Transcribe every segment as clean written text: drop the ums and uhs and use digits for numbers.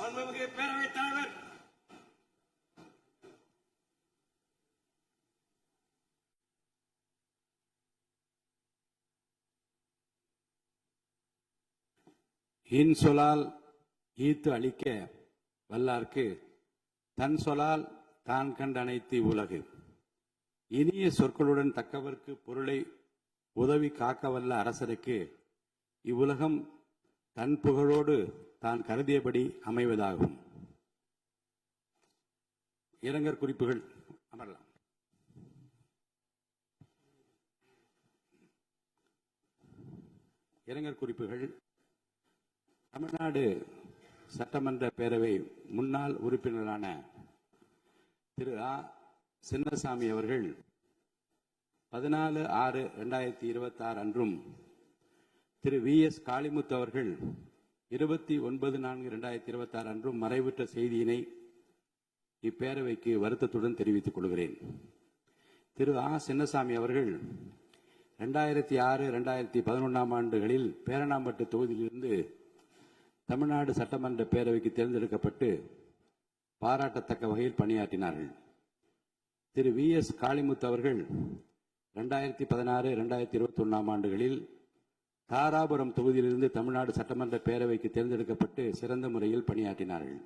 மாண்புமிகு பேரவைத் தலைவர் இன்சொலால் ஈத்து அளிக்க வல்லார்க்கு தன் சொலால் தான் கண்டனைத்து உலகு. இனிய சொற்களுடன் தக்கவர்க்கு பொருளை உதவி காக்கவல்ல அரசருக்கு இவ்வுலகம் தன் புகழோடு தான் கருதியபடி அமைவதாகும். இரங்கற் குறிப்புகள் அமரலாம். இரங்கற் குறிப்புகள். தமிழ்நாடு சட்டமன்ற பேரவை முன்னாள் உறுப்பினரான திரு ஆ. சின்னசாமி அவர்கள் 14/6/2026 அன்றும் திரு வி. எஸ். காளிமுத்து அவர்கள் 29/4/2026 அன்றும் மறைவுற்ற செய்தியினை இப்பேரவைக்கு வருத்தத்துடன் தெரிவித்துக் கொள்கிறேன். திரு ஆ. சின்னசாமி அவர்கள் 2006-2011 ஆண்டுகளில் பேரணாம்பட்டு தொகுதியிலிருந்து தமிழ்நாடு சட்டமன்ற பேரவைக்கு தேர்ந்தெடுக்கப்பட்டு பாராட்டத்தக்க வகையில் பணியாற்றினார்கள். திரு வி. எஸ். காளிமுத்து அவர்கள் 2016-2021 ஆண்டுகளில் தாராபுரம் தொகுதியிலிருந்து தமிழ்நாடு சட்டமன்ற பேரவைக்கு தேர்ந்தெடுக்கப்பட்டு சிறந்த முறையில் பணியாற்றினார்கள்.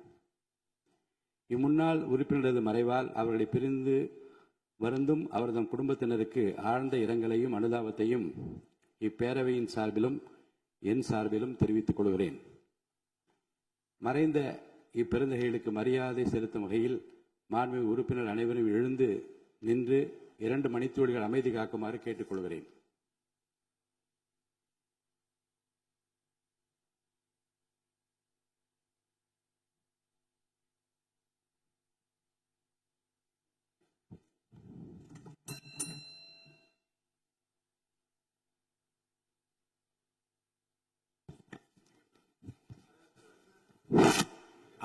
இம்முன்னாள் உறுப்பினரது மறைவால் அவர்களை பிரிந்து வருந்தும் அவரது குடும்பத்தினருக்கு ஆழ்ந்த இரங்கலையும் அனுதாபத்தையும் இப்பேரவையின் சார்பிலும் என் சார்பிலும் தெரிவித்துக் கொள்கிறேன். மறைந்த இப்பெருந்தகைகளுக்கு மரியாதை செலுத்தும் வகையில் மாண்புமிகு உறுப்பினர் அனைவரும் எழுந்து நின்று 2 மணித்துளிகள் அமைதி காக்குமாறு கேட்டுக்கொள்கிறேன்.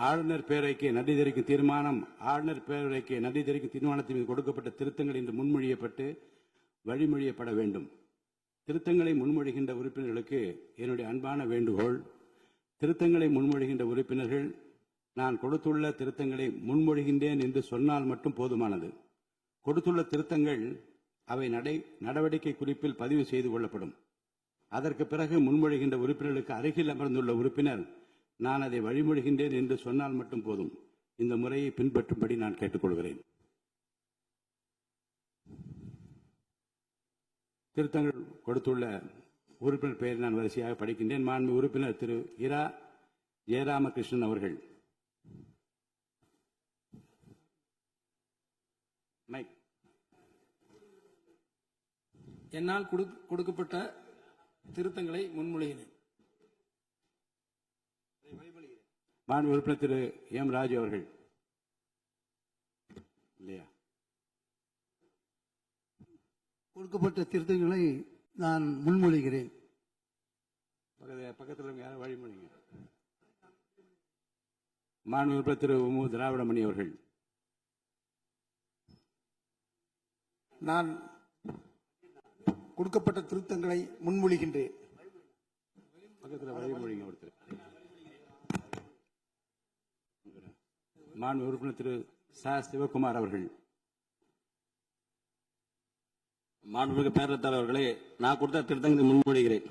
ஆளுநர் பேரவைக்கு நன்றி தெரிவிக்கும் தீர்மானம். ஆளுநர் பேரவைக்கு நன்றி தெரிவிக்கும் தீர்மானத்தின் மீது கொடுக்கப்பட்ட திருத்தங்கள் இன்று முன்மொழியப்பட்டு வழிமொழியப்பட வேண்டும். திருத்தங்களை முன்மொழிகின்ற உறுப்பினர்களுக்கு என்னுடைய அன்பான வேண்டுகோள். திருத்தங்களை முன்மொழிகின்ற உறுப்பினர்கள் நான் கொடுத்துள்ள திருத்தங்களை முன்மொழிகின்றேன் என்று சொன்னால் மட்டும் போதுமானது. கொடுத்துள்ள திருத்தங்கள் அவை நடவடிக்கை குறிப்பில் பதிவு செய்து கொள்ளப்படும். அதற்கு பிறகு முன்மொழிகின்ற உறுப்பினர்களுக்கு அருகில் அமர்ந்துள்ள உறுப்பினர் நான் அதை வழிமொழிகின்றேன் என்று சொன்னால் மட்டும் போதும். இந்த முறையை பின்பற்றும்படி நான் கேட்டுக்கொள்கிறேன். திருத்தங்கள் கொடுத்துள்ள உறுப்பினர் பெயரை நான் வரிசையாக படிக்கின்றேன். மாண்பு உறுப்பினர் திரு இரா ஜெயராமகிருஷ்ணன் அவர்கள். என்னால் கொடுக்கப்பட்ட திருத்தங்களை முன்மொழிகிறேன். மாண்பு உறுப்பினர் திரு எம். ராஜு அவர்கள். இல்லையா? கொடுக்கப்பட்ட திருத்தங்களை நான் முன்மொழிகிறேன். பக்கத்தில் யாரும் வழிமொழிங்க. மாண்பு உறுப்பினர் திரு மு. திராவிடமணி அவர்கள். நான் கொடுக்கப்பட்ட திருத்தங்களை முன்மொழிகின்றேன். பக்கத்தில் வழிமொழிங்க ஒருத்தர். மாண்பு உறுப்பினர் திரு ச. சிவகுமார் அவர்கள். மாண்புமிகு பேரவைத் தலைவர்களே, நான் கொடுத்த திருத்தங்களை முன்மொழிகிறேன்.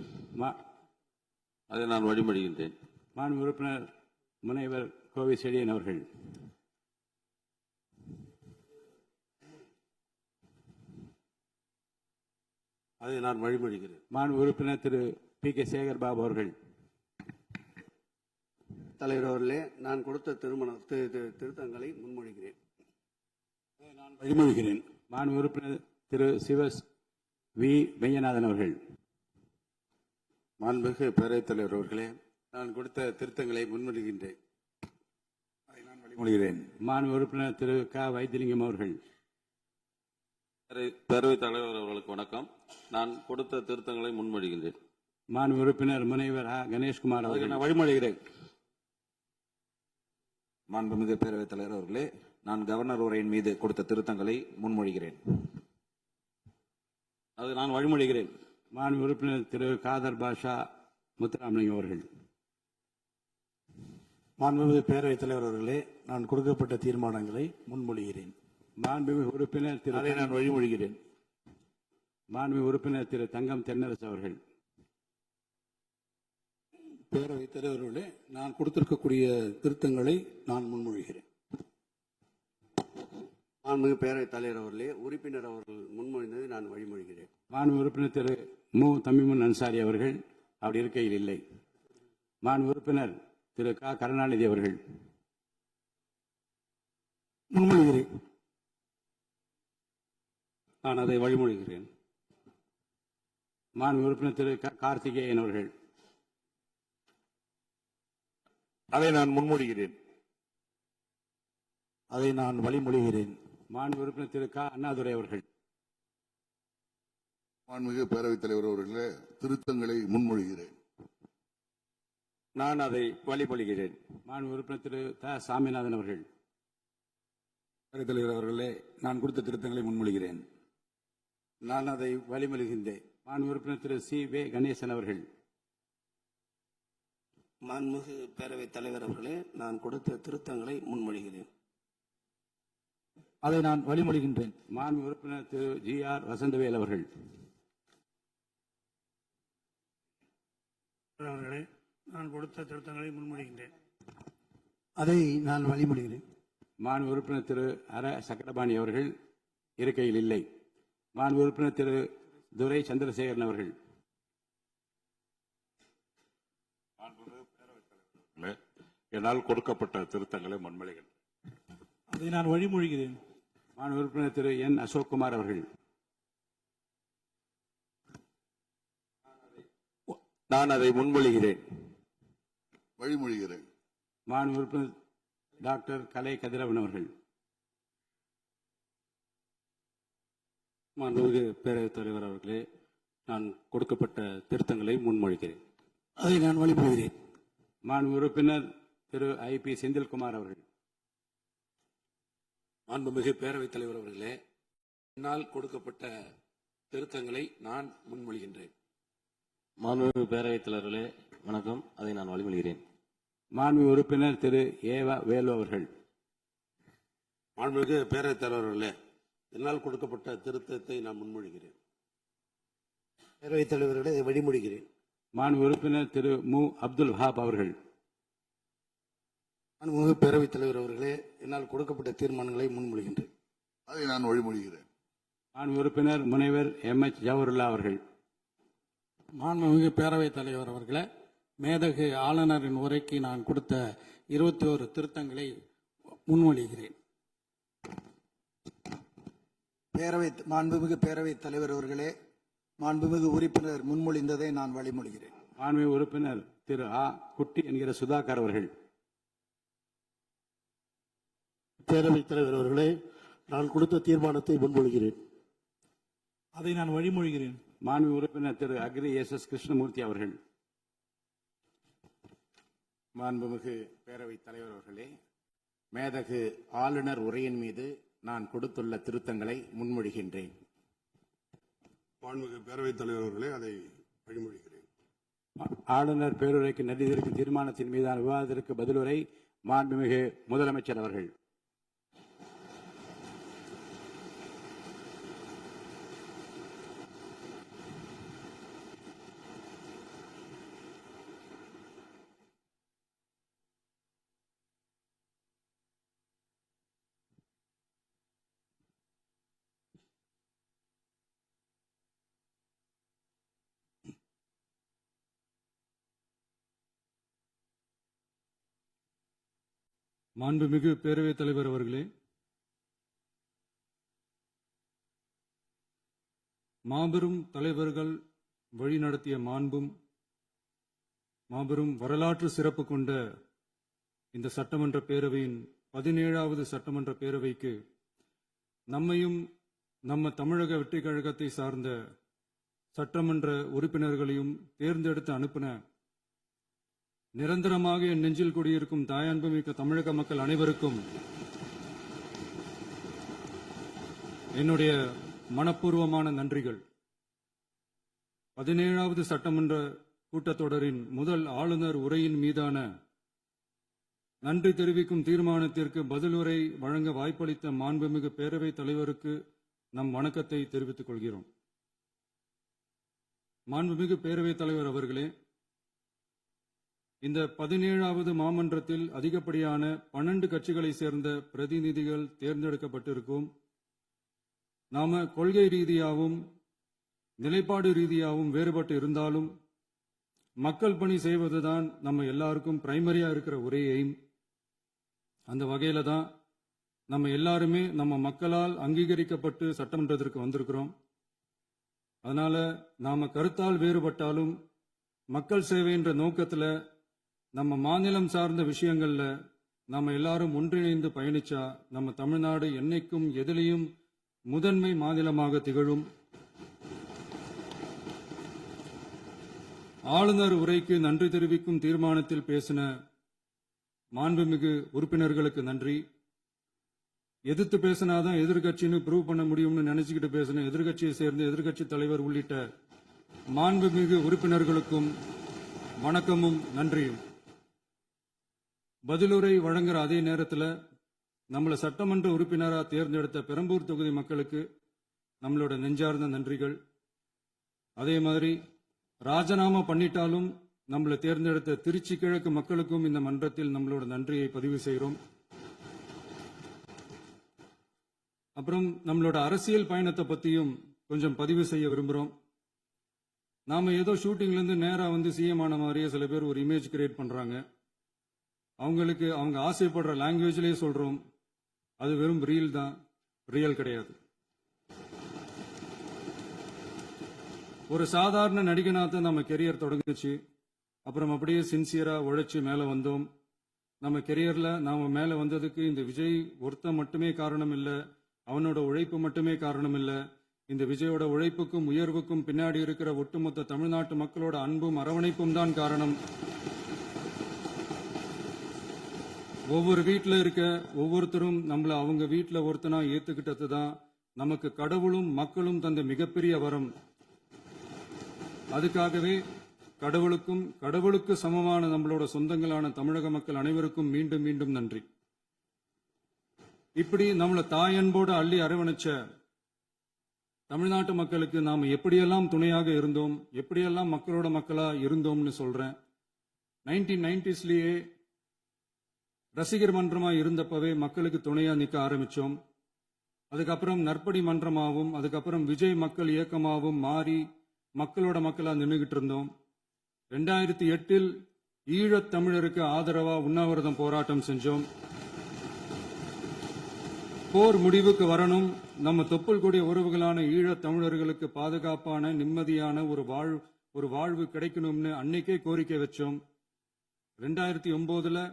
அதை நான் வழிமொழிகின்றேன். மாண்பு உறுப்பினர் முனைவர் கோவை செழியன் அவர்கள். அதை நான் வழிமொழிகிறேன். மாண்பு உறுப்பினர் திரு பி. கே. சேகர் பாபு அவர்கள். தலைவர் அவர்களே, நான் கொடுத்த திருத்தங்களை முன்மொழிகிறேன். நான் வழிமொழிகிறேன். மாண்பு உறுப்பினர் திரு சிவஸ் வி. மெய்யநாதன் அவர்கள். மாண்புமிகு பேரவைத் தலைவர் அவர்களே, நான் கொடுத்த திருத்தங்களை முன்மொழிகின்றேன். அதை நான் வழிமொழிகிறேன். மாண்பு உறுப்பினர் திரு க. வைத்திலிங்கம் அவர்கள். பேரவைத் தலைவர் அவர்களுக்கு வணக்கம். நான் கொடுத்த திருத்தங்களை முன்மொழிகின்றேன். மாண்பு உறுப்பினர் முனைவர் ஆ. கணேஷ்குமார் அவர்கள். நான் வழிமொழிகிறேன். மாண்புமிகு பேரவைத் தலைவர் அவர்களே, நான் கவர்னர் உரையின் மீது கொடுத்த திருத்தங்களை முன்மொழிகிறேன். அது நான் வழிமொழிகிறேன். மாண்பு உறுப்பினர் திரு காதர் பாஷா முத்துராமலிங்கம் அவர்கள். மாண்புமிகு பேரவைத் தலைவர் அவர்களே, நான் கொடுக்கப்பட்ட தீர்மானங்களை முன்மொழிகிறேன். மாண்புமிகு உறுப்பினர் திரு அதை நான் வழிமொழிகிறேன். மாண்புமிகு உறுப்பினர் திரு தங்கம் தென்னரசு அவர்கள். பேரவைத் தலைவர் அவர்களே, நான் கொடுத்திருக்கக்கூடிய திருத்தங்களை நான் முன்மொழிகிறேன். மாண்புமிகு பேரவைத் தலைவர் அவர்களே, உறுப்பினர் அவர்கள் முன்மொழிந்ததை நான் வழிமொழிகிறேன். மாண்புமிகு உறுப்பினர் திரு மு தமிமுன் அன்சாரி அவர்கள் அப்படி இருக்கையில் இல்லை. மாண்புமிகு உறுப்பினர் திரு க கருணாநிதி அவர்கள். முன்மொழிகிறேன். நான் அதை வழிமொழிகிறேன். மாண்புமிகு உறுப்பினர் திரு கார்த்திகேயன் அவர்கள். அதை நான் முன்மொழிகிறேன். அதை நான் வழிமொழிகிறேன். மாண்புமிகு உறுப்பினர் திரு க அண்ணாதுரை அவர்கள். மாண்புமிகு பேரவைத் தலைவர் அவர்களே, திருத்தங்களை முன்மொழிகிறேன். நான் அதை வழிமொழிகிறேன். மாண்புமிகு உறுப்பினர் திரு த சாமிநாதன் அவர்கள். பேரவைத் தலைவர் அவர்களே, நான் கொடுத்த திருத்தங்களை முன்மொழிகிறேன். நான் அதை வழிமொழிகின்றேன். மாண்புமிகு உறுப்பினர் திரு சி வே கணேசன் அவர்கள். மாண்புமிகு பேரவைத் தலைவர் அவர்களே, நான் கொடுத்த திருத்தங்களை முன்மொழிகிறேன். அதை நான் வழிமொழிகின்றேன். மாண்புமிகு உறுப்பினர் திரு ஜி ஆர் வசந்தவேல் அவர்கள். அவர்களே, நான் கொடுத்த திருத்தங்களை முன்மொழிகின்றேன். அதை நான் வழிமொழிகிறேன். மாண்புமிகு உறுப்பினர் திரு அர சக்கரபாணி அவர்கள் இருக்கையில் இல்லை. மாண்புமிகு உறுப்பினர் திரு துரை சந்திரசேகரன் அவர்கள். என்னால் கொடுக்கப்பட்ட திருத்தங்களை முன்மொழிகிறேன். அதை நான் வழிமொழிகிறேன். மாண்புமிகு உறுப்பினர் திரு என் அசோக்குமார் அவர்கள். நான் அதை முன்மொழிகிறேன். வழிமொழிகிறேன். மாண்புமிகு உறுப்பினர் டாக்டர் கலை கதிரவன் அவர்கள். மாண்புமிகு பேரவைத் தலைவர் அவர்களே, நான் கொடுக்கப்பட்ட திருத்தங்களை முன்மொழிகிறேன். அதை நான் வழிமொழிகிறேன். மாண்புமிகு உறுப்பினர் திரு ஐ பி செந்தில்குமார் அவர்கள். மாண்புமிகு பேரவைத் தலைவர் அவர்களே, என்னால் கொடுக்கப்பட்ட திருத்தங்களை நான் முன்மொழிகின்றேன். மாண்புமிகு பேரவைத் தலைவர்களே, வணக்கம். அதை நான் வழிமொழிகிறேன். மாண்புமிகு உறுப்பினர் திரு ஏவா வேலு அவர்கள். மாண்புமிகு பேரவைத் தலைவர் அவர்களே, என்னால் கொடுக்கப்பட்ட திருத்தத்தை நான் முன்மொழிகிறேன். பேரவைத் தலைவர்களே, இதை வழிமொழிகிறேன். மாண்புமிகு உறுப்பினர் திரு மு அப்துல் வஹாப் அவர்கள். மாண்புமிகு பேரவைத் தலைவர் அவர்களே, என்னால் கொடுக்கப்பட்ட தீர்மானங்களை முன்மொழிகின்றேன். அதை நான் வழிமொழிகிறேன். மாண்புமிகு உறுப்பினர் முனைவர் எம் எச் ஜவஹர்லா அவர்கள். மாண்புமிகு பேரவைத் தலைவர் அவர்களே, மேதகு ஆளுநரின் உரைக்கு நான் கொடுத்த 21 திருத்தங்களை முன்மொழிகிறேன். மாண்புமிகு பேரவைத் தலைவர் அவர்களே, மாண்புமிகு உறுப்பினர் முன்மொழிந்ததை நான் வழிமொழிகிறேன். மாண்புமிகு உறுப்பினர் திரு ஆ குட்டி என்கிற சுதாகர் அவர்கள். பேரவைத் தலைவர் அவர்களே, நான் கொடுத்த தீர்மானத்தை முன்மொழிகிறேன். அதை நான் வழிமொழிகிறேன். மாண்புமிகு உறுப்பினர் திரு அக்ரி எஸ் எஸ் கிருஷ்ணமூர்த்தி அவர்கள். மாண்புமிகு பேரவைத் தலைவர் அவர்களே, மேதகு ஆளுநர் உரையின் மீது நான் கொடுத்துள்ள திருத்தங்களை முன்மொழிகின்றேன். மாண்புமிகு பேரவைத் தலைவர் அவர்களே, அதை வழிமொழிகிறேன். ஆளுநர் பேருரைக்கு நன்றி தெரிவிக்கும் தீர்மானத்தின் மீதான விவாதத்திற்கு பதிலுரை மாண்புமிகு முதலமைச்சர் அவர்கள். மாண்புமிகு பேரவைத் தலைவர் அவர்களே, மாபெரும் தலைவர்கள் வழிநடத்திய மாண்பும் மாபெரும் வரலாற்று சிறப்பு கொண்ட இந்த சட்டமன்ற பேரவையின் 17வது சட்டமன்ற பேரவைக்கு நம்மையும் நம்ம தமிழக வெற்றி கழகத்தை சார்ந்த சட்டமன்ற உறுப்பினர்களையும் தேர்ந்தெடுத்து அனுப்பின நிரந்தரமாக என் நெஞ்சில் குடியிருக்கும் தாயன்புமிக்க தமிழக மக்கள் அனைவருக்கும் என்னுடைய மனப்பூர்வமான நன்றிகள். 17வது சட்டமன்ற கூட்டத்தொடரின் முதல் ஆளுநர் உரையின் மீதான நன்றி தெரிவிக்கும் தீர்மானத்திற்கு பதிலுரை வழங்க வாய்ப்பளித்த மாண்புமிகு பேரவைத் தலைவருக்கு நம் வணக்கத்தை தெரிவித்துக் கொள்கிறோம். மாண்புமிகு பேரவைத் தலைவர் அவர்களே, இந்த 17வது மாமன்றத்தில் அதிகப்படியான 12 கட்சிகளை சேர்ந்த பிரதிநிதிகள் தேர்ந்தெடுக்கப்பட்டிருக்கும். நாம கொள்கை ரீதியாகவும் நிலைப்பாடு ரீதியாகவும் வேறுபட்டு இருந்தாலும் மக்கள் பணி செய்வதுதான் நம்ம எல்லாருக்கும் பிரைமரியா இருக்கிற ஒரே எய்ம். அந்த வகையில தான் நம்ம எல்லாருமே நம்ம மக்களால் அங்கீகரிக்கப்பட்டு சட்டமன்றத்திற்கு வந்திருக்கிறோம். அதனால நாம கருத்தால் வேறுபட்டாலும் மக்கள் சேவை என்ற நோக்கத்தில் நம்ம மாநிலம் சார்ந்த விஷயங்கள்ல நம்ம எல்லாரும் ஒன்றிணைந்து பயணிச்சா நம்ம தமிழ்நாடு என்னைக்கும் எதிலையும் முதன்மை மாநிலமாக திகழும். ஆளுநர் உரைக்கு நன்றி தெரிவிக்கும் தீர்மானத்தில் பேசின மாண்புமிகு உறுப்பினர்களுக்கு நன்றி. எதிர்த்து பேசினாதான் எதிர்கட்சின்னு ப்ரூவ் பண்ண முடியும்னு நினைச்சுக்கிட்டு பேசின எதிர்கட்சியை சேர்ந்த எதிர்கட்சி தலைவர் உள்ளிட்ட மாண்புமிகு உறுப்பினர்களுக்கும் வணக்கமும் நன்றியும். பதிலுரை வழங்குற அதே நேரத்தில் நம்மளை சட்டமன்ற உறுப்பினராக தேர்ந்தெடுத்த பெரம்பூர் தொகுதி மக்களுக்கு நம்மளோட நெஞ்சார்ந்த நன்றிகள். அதே மாதிரி ராஜினாமா பண்ணிட்டாலும் நம்மளை தேர்ந்தெடுத்த திருச்சி கிழக்கு மக்களுக்கும் இந்த மன்றத்தில் நம்மளோட நன்றியை பதிவு செய்கிறோம். அப்புறம் நம்மளோட அரசியல் பயணத்தை பத்தியும் கொஞ்சம் பதிவு செய்ய விரும்புகிறோம். நாம ஏதோ ஷூட்டிங்ல இருந்து நேரா வந்து சிஎம் ஆன மாதிரியே சில பேர் ஒரு இமேஜ் கிரியேட் பண்றாங்க. அவங்களுக்கு அவங்க ஆசைப்படுற லாங்குவேஜ்லேயே சொல்றோம், அது வெறும் ரீல் தான், ரியல் கிடையாது. ஒரு சாதாரண நடிகனாக நம்ம கெரியர் தொடங்குச்சு. அப்புறம் அப்படியே சின்சியரா உழைச்சி மேலே வந்தோம். நம்ம கெரியர்ல நாம மேலே வந்ததுக்கு இந்த விஜய் ஒருத்தன் மட்டுமே காரணம் இல்லை, அவனோட உழைப்பு மட்டுமே காரணம் இல்லை. இந்த விஜயோட உழைப்புக்கும் உயர்வுக்கும் பின்னாடி இருக்கிற ஒட்டுமொத்த தமிழ்நாட்டு மக்களோட அன்பும் அரவணைப்பும் தான் காரணம். ஒவ்வொரு வீட்டில் இருக்க ஒவ்வொருத்தரும் நம்மள அவங்க வீட்டில் ஒருத்தனா ஏத்துக்கிட்டது தான் நமக்கு கடவுளும் மக்களும் தந்த மிகப்பெரிய வரம். அதுக்காகவே கடவுளுக்கு சமமான நம்மளோட சொந்தங்களான தமிழக மக்கள் அனைவருக்கும் மீண்டும் மீண்டும் நன்றி. இப்படி நம்மள தாயன்போடு அள்ளி அரவணைச்ச தமிழ்நாட்டு மக்களுக்கு நாம எப்படியெல்லாம் துணையாக இருந்தோம், எப்படியெல்லாம் மக்களோட மக்களா இருந்தோம்னு சொல்றேன். 1990ஸ்லயே ரசிகர் மன்றமா இருந்தப்பவே மக்களுக்கு துணையா நிற்க ஆரம்பிச்சோம். அதுக்கப்புறம் நற்படி மன்றமாகவும் அதுக்கப்புறம் விஜய் மக்கள் இயக்கமாகவும் மாறி மக்களோட மக்களா நின்றுகிட்டு இருந்தோம். 2008 ஈழத் தமிழருக்கு ஆதரவா உண்ணாவிரதம் போராட்டம் செஞ்சோம். போர் முடிவுக்கு வரணும், நம்ம தொப்புள் கூடிய உறவுகளான ஈழத் தமிழர்களுக்கு பாதுகாப்பான நிம்மதியான ஒரு வாழ்வு கிடைக்கணும்னு அன்னைக்கே கோரிக்கை வச்சோம். 2009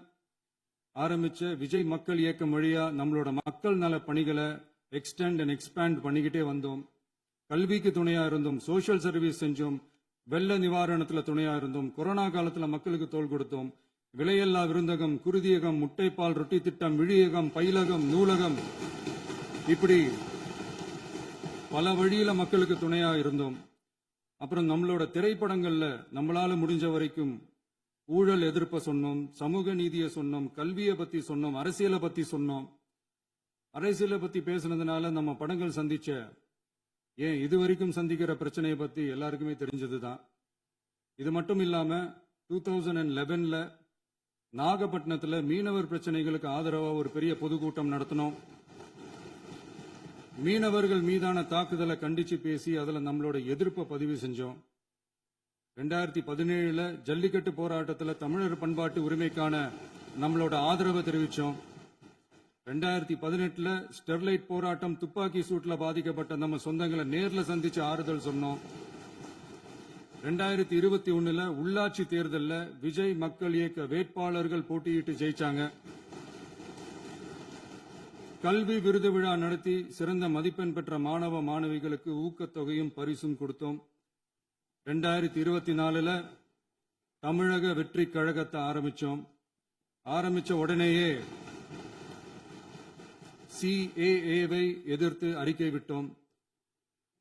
ஆரம்பிச்ச விஜய் மக்கள் இயக்கம் வழியா நம்மளோட மக்கள் நல பணிகளை எக்ஸ்டெண்ட் அண்ட் எக்ஸ்பேண்ட் பண்ணிக்கிட்டே வந்தோம். கல்விக்கு துணையா இருந்தோம், சோஷியல் சர்வீஸ் செஞ்சோம், வெள்ள நிவாரணத்துல துணையா இருந்தோம், கொரோனா காலத்துல மக்களுக்கு தோள் கொடுத்தோம். விலையில்லா விருந்தகம், குருதியகம், முட்டைப்பால் ரொட்டி திட்டம், விழியகம், பயிலகம், நூலகம், இப்படி பல வழியில மக்களுக்கு துணையா இருந்தோம். அப்புறம் நம்மளோட திரைப்படங்கள்ல நம்மளால முடிஞ்ச வரைக்கும் ஊழல் எதிர்ப்ப சொன்னோம், சமூக நீதியை சொன்னோம், கல்வியை பத்தி சொன்னோம், அரசியலை பத்தி சொன்னோம். அரசியலை பத்தி பேசுனதுனால நம்ம படங்கள் சந்திச்ச இதுவரைக்கும் சந்திக்கிற பிரச்சனையை பத்தி எல்லாருக்குமே தெரிஞ்சதுதான். இது மட்டும் இல்லாம 2011 நாகப்பட்டினத்துல மீனவர் பிரச்சனைகளுக்கு ஆதரவா ஒரு பெரிய பொதுக்கூட்டம் நடத்தினோம். மீனவர்கள் மீதான தாக்குதலை கண்டிச்சு பேசி அதுல நம்மளோட எதிர்ப்பை பதிவு செஞ்சோம். 2017 ஜல்லிக்கட்டு போராட்டத்தில் தமிழர் பண்பாட்டு உரிமைக்கான நம்மளோட ஆதரவை தெரிவிச்சோம். 2018 ஸ்டெர்லைட் போராட்டம், துப்பாக்கி சூட்ல பாதிக்கப்பட்ட நம்ம சொந்தங்களை நேர்ல சந்திச்சு ஆறுதல் சொன்னோம். 2021 உள்ளாட்சி தேர்தலில் விஜய் மக்கள் இயக்க வேட்பாளர்கள் போட்டியிட்டு ஜெயிச்சாங்க. கல்வி விருது விழா நடத்தி சிறந்த மதிப்பெண் பெற்ற மாணவ மாணவிகளுக்கு ஊக்கத்தொகையும் பரிசும் கொடுத்தோம். 2024 தமிழக வெற்றி கழகத்தை ஆரம்பிச்ச உடனேயே CAA-வை எதிர்த்து அறிக்கை விட்டோம்.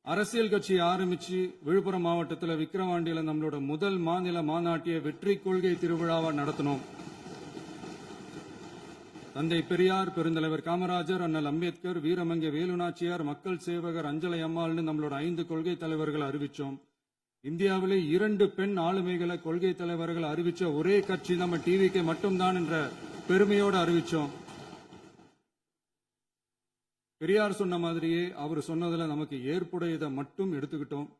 அரசியல் கட்சி ஆரம்பிச்சு விழுப்புரம் மாவட்டத்தில் விக்கிரவாண்டியில நம்மளோட முதல் மாநில மாநாட்டிய வெற்றி கொள்கை திருவிழாவை நடத்தினோம். தந்தை பெரியார், பெருந்தலைவர் காமராஜர், அண்ணல் அம்பேத்கர், வீரமங்கை வேலுநாச்சியார், மக்கள் சேவகர் அஞ்சலை அம்மாள்னு நம்மளோட 5 கொள்கை தலைவர்களை அறிவிச்சோம். இந்தியாவிலே 2 பெண் ஆளுமைகளை கொள்கை தலைவர்கள் அறிவிச்ச ஒரே கட்சி நம்ம டிவிக்கு மட்டும்தான் என்ற பெருமையோடு அறிவிச்சோம். பெரியார் சொன்ன மாதிரியே அவர் சொன்னதுல நமக்கு ஏற்புடையதை மட்டும் எடுத்துக்கிட்டோம்.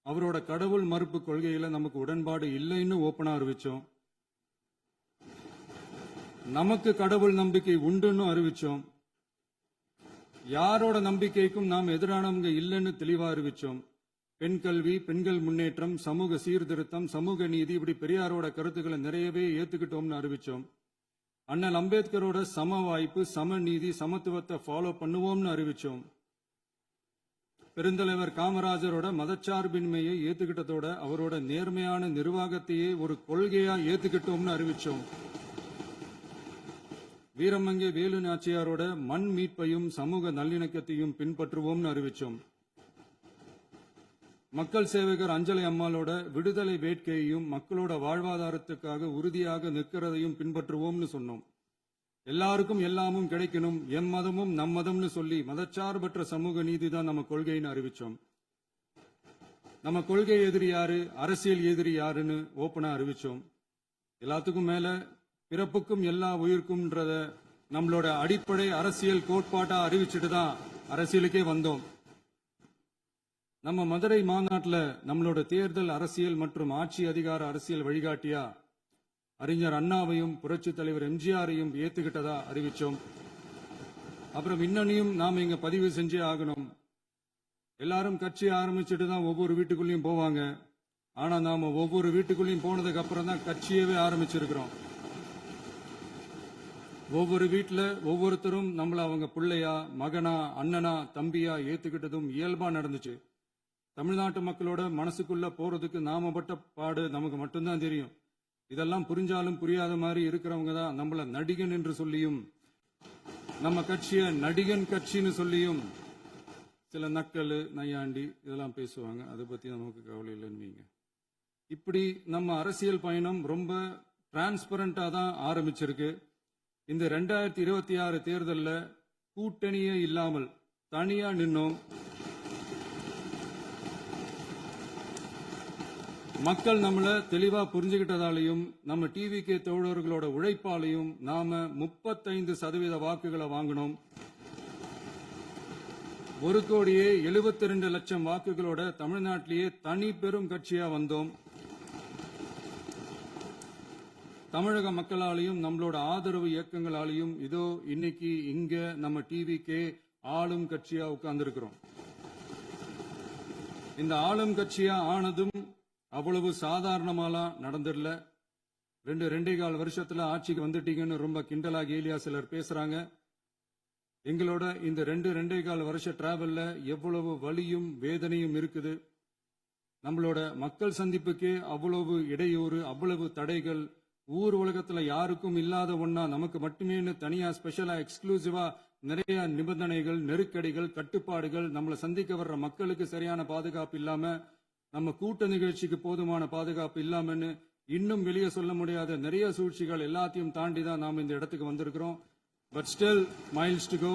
அவரோட கடவுள் மறுப்பு கொள்கையில நமக்கு உடன்பாடு இல்லைன்னு ஓப்பனா அறிவிச்சோம். நமக்கு கடவுள் நம்பிக்கை உண்டுன்னு அறிவிச்சோம். யாரோட நம்பிக்கைக்கும் நாம் எதிரானவங்க இல்லைன்னு தெளிவா அறிவிச்சோம். பெண் கல்வி, பெண்கள் முன்னேற்றம், சமூக சீர்திருத்தம், சமூக நீதி, இப்படி பெரியாரோட கருத்துக்களை நிறையவே ஏத்துக்கிட்டோம்னு அறிவிச்சோம். அண்ணல் அம்பேத்கரோட சம வாய்ப்பு, சமநீதி, சமத்துவத்தை ஃபாலோ பண்ணுவோம்னு அறிவிச்சோம். பெருந்தலைவர் காமராஜரோட மதச்சார்பின்மையை ஏத்துக்கிட்டதோட அவரோட நேர்மையான நிர்வாகத்தையே ஒரு கொள்கையா ஏத்துக்கிட்டோம்னு அறிவிச்சோம். வீரமங்கை வேலு நாச்சியாரோட மண் மீட்பையும் சமூக நல்லிணக்கத்தையும் பின்பற்றுவோம்னு அறிவிச்சோம். மக்கள் சேவகர் அஞ்சலை அம்மாளோட விடுதலை வேட்கையையும் மக்களோட வாழ்வாதாரத்துக்காக உறுதியாக நிற்கிறதையும் பின்பற்றுவோம்னு சொன்னோம். எல்லாருக்கும் எல்லாமும் கிடைக்கணும், எம் மதமும் நம் மதம்னு சொல்லி மதச்சார்பற்ற சமூக நீதி தான் நம்ம கொள்கைன்னு அறிவிச்சோம். நம்ம கொள்கை எதிரி யாரு, அரசியல் எதிரி யாருன்னு ஓப்பனா அறிவிச்சோம். எல்லாத்துக்கும் மேல பிறப்புக்கும் எல்லா உயிருக்கும்ன்றத நம்மளோட அடிப்படை அரசியல் கோட்பாட்டா அறிவிச்சுட்டு தான் அரசியலுக்கே வந்தோம். நம்ம மதுரை மாநாட்டில் நம்மளோட தேர்தல் அரசியல் மற்றும் ஆட்சி அதிகார அரசியல் வழிகாட்டியா அறிஞர் அண்ணாவையும் புரட்சி தலைவர் எம்ஜிஆரையும் ஏத்துக்கிட்டதா அறிவிச்சோம். அப்புறம் இன்னனையும் நாம இங்க பதிவு செஞ்சே ஆகணும். எல்லாரும் கட்சி ஆரம்பிச்சுட்டு தான் ஒவ்வொரு வீட்டுக்குள்ளேயும் போவாங்க. ஆனா நாம ஒவ்வொரு வீட்டுக்குள்ளேயும் போனதுக்கு அப்புறம் தான் கட்சியவே ஆரம்பிச்சிருக்கிறோம். ஒவ்வொரு வீட்டுல ஒவ்வொருத்தரும் நம்மள அவங்க பிள்ளையா, மகனா, அண்ணனா, தம்பியா ஏத்துக்கிட்டதும் இயல்பா நடந்துச்சு. தமிழ்நாட்டு மக்களோட மனசுக்குள்ள போறதுக்கு நாம பட்ட பாடு நமக்கு மட்டும்தான் தெரியும். இதெல்லாம் புரிஞ்சாலும் புரியாத மாதிரி இருக்கிறவங்க தான் நம்மள நடிகன் என்று சொல்லியும் நம்ம கட்சிய நடிகன் கட்சின்னு சொல்லியும் சில நக்கல், நையாண்டி இதெல்லாம் பேசுவாங்க. அதை பத்தி நமக்கு கவலை இல்லைன்னு. இப்படி நம்ம அரசியல் பயணம் ரொம்ப டிரான்ஸ்பரண்டா தான் ஆரம்பிச்சிருக்கு. இந்த 2026 தேர்தலில் கூட்டணியே இல்லாமல் தனியா நின்னோம். மக்கள் நம்மள தெளிவா புரிஞ்சுகிட்டதாலையும் நம்ம டிவிகே தோழர்களோட உழைப்பாலையும் நாம 35% வாக்குகளை வாங்கினோம். 1,72,00,000 வாக்குகளோட தமிழ்நாட்டிலேயே தனி பெரும் கட்சியா வந்தோம். தமிழக மக்களாலையும் நம்மளோட ஆதரவு இயக்கங்களாலையும் இதோ இன்னைக்கு இங்க நம்ம டிவிகே ஆளும் கட்சியா உட்கார்ந்திருக்கிறோம். இந்த ஆளும் கட்சியா ஆனதும் அவ்வளவு சாதாரணமாலாம் நடந்துடல. 2.25 வருஷத்துல ஆட்சிக்கு வந்துட்டீங்கன்னு ரொம்ப கிண்டலா கேலியா சிலர் பேசுறாங்க. எங்களோட இந்த 2.25 வருஷ டிராவல்ல எவ்வளவு வலியும் வேதனையும் இருக்குது. நம்மளோட மக்கள் சந்திப்புக்கே அவ்வளவு இடையூறு, அவ்வளவு தடைகள், ஊர் உலகத்துல யாருக்கும் இல்லாத ஒன்னா நமக்கு மட்டுமே தனியா ஸ்பெஷலா எக்ஸ்க்ளூசிவா நிறைய நிபந்தனைகள், நெருக்கடிகள், கட்டுப்பாடுகள், நம்மளை சந்திக்க வர்ற மக்களுக்கு சரியான பாதுகாப்பு இல்லாம, நம்ம கூட்ட நிகழ்ச்சிக்கு போதுமான பாதுகாப்பு இல்லாமன்னு இன்னும் வெளியே சொல்ல முடியாத நிறைய சூழ்ச்சிகள் எல்லாத்தையும் தாண்டி தான் நாம இந்த இடத்துக்கு வந்திருக்கிறோம். But still miles to go.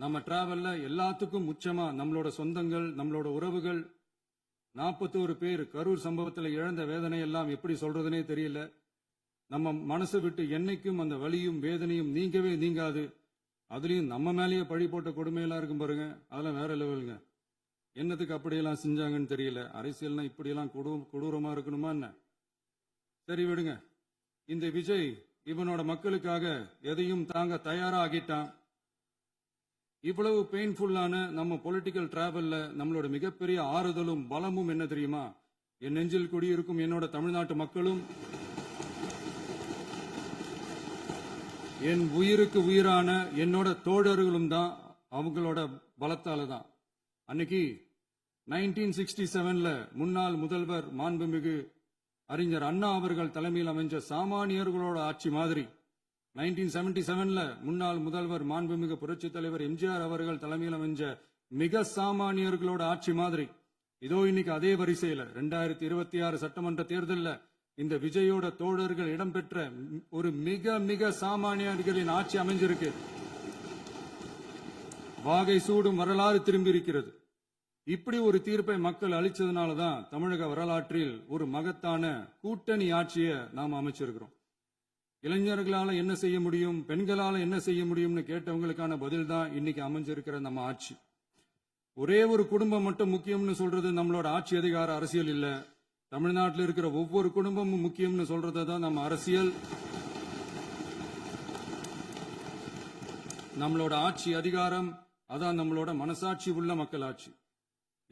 நம்ம டிராவல்ல எல்லாத்துக்கும் உச்சமா நம்மளோட சொந்தங்கள், நம்மளோட உறவுகள், 41 பேர் கரூர் சம்பவத்தில் இழந்த வேதனை எல்லாம் எப்படி சொல்றதுனே தெரியல. நம்ம மனசை விட்டு என்னைக்கும் அந்த வலியும் வேதனையும் நீங்கவே நீங்காது. அதுலயும் நம்ம மேலேயே பழி போட்ட கொடுமையெல்லாம் இருக்கும் பாருங்க, அதெல்லாம் வேற லெவலுங்க. என்னத்துக்கு அப்படியெல்லாம் செஞ்சாங்கன்னு தெரியல. அரசியல்னா இப்படியெல்லாம் கொடூரமா இருக்கணுமா என்ன? சரி விடுங்க. இந்த விஜய் இவனோட மக்களுக்காக எதையும் தாங்க தயாராகிட்டான். இவ்வளவு பெயின்ஃபுல்லான நம்ம பொலிட்டிக்கல் டிராவல்ல நம்மளோட மிகப்பெரிய ஆறுதலும் பலமும் என்ன தெரியுமா? என் நெஞ்சில் குடியிருக்கும் என்னோட தமிழ்நாட்டு மக்களும், என் உயிருக்கு உயிரான என்னோட தோழர்களும் தான். அவங்களோட பலத்தால தான். அன்னைக்கு 1967 முன்னாள் முதல்வர் மாண்புமிகு அறிஞர் அண்ணா அவர்கள் தலைமையில் அமைஞ்ச சாமானியர்களோட ஆட்சி மாதிரி, 1977 முன்னாள் முதல்வர் மாண்புமிகு புரட்சி தலைவர் எம்ஜிஆர் அவர்கள் தலைமையில் அமைஞ்ச மிக சாமானியர்களோட ஆட்சி மாதிரி, இதோ இன்னைக்கு அதே வரிசையில 2026 சட்டமன்ற தேர்தலில் இந்த விஜயோட தோழர்கள் இடம்பெற்ற ஒரு மிக மிக சாமானியர்களின் ஆட்சி அமைஞ்சிருக்கு. வாகை சூடும் வரலாறு திரும்பி இருக்கிறது. இப்படி ஒரு தீர்ப்பை மக்கள் அளிச்சதுனாலதான் தமிழக வரலாற்றில் ஒரு மகத்தான கூட்டணி ஆட்சியை நாம் அமைச்சிருக்கிறோம். இளைஞர்களால என்ன செய்ய முடியும், பெண்களால என்ன செய்ய முடியும்னு கேட்டவங்களுக்கான பதில் தான் இன்னைக்கு அமைஞ்சிருக்கிற நம்ம ஆட்சி. ஒரே ஒரு குடும்பம் மட்டும் முக்கியம்னு சொல்றது நம்மளோட ஆட்சி அதிகார அரசியல் இல்ல. தமிழ்நாட்டில் இருக்கிற ஒவ்வொரு குடும்பமும் முக்கியம்னு சொல்றது தான் நம்ம அரசியல். நம்மளோட ஆட்சி அதிகாரம் அதான் நம்மளோட மனசாட்சி உள்ள மக்கள் ஆட்சி.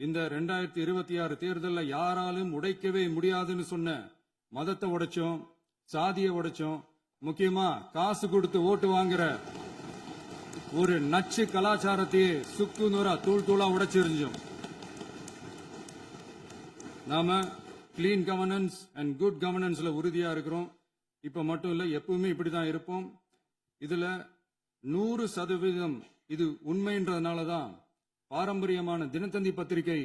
இந்த 2026 தேர்தலில் யாராலும் உடைக்கவே முடியாதுன்னு சொன்ன மதத்தை உடைச்சோம், சாதியை உடைச்சோம், முக்கியமா காசு கொடுத்து ஓட்டு வாங்குற ஒரு நச்சு கலாச்சாரத்தையே சுக்கு நூறா தூள் தூளா உடைச்சிருந்தோம். நாம கிளீன் கவர்னன்ஸ் அண்ட் குட் கவர்னன்ஸ்ல உறுதியா இருக்கிறோம். இப்ப மட்டும் இல்ல, எப்பவுமே இப்படிதான் இருப்போம். இதுல 100% இது உண்மைன்றதுனாலதான் பாரம்பரியமான தினத்தந்தி பத்திரிகை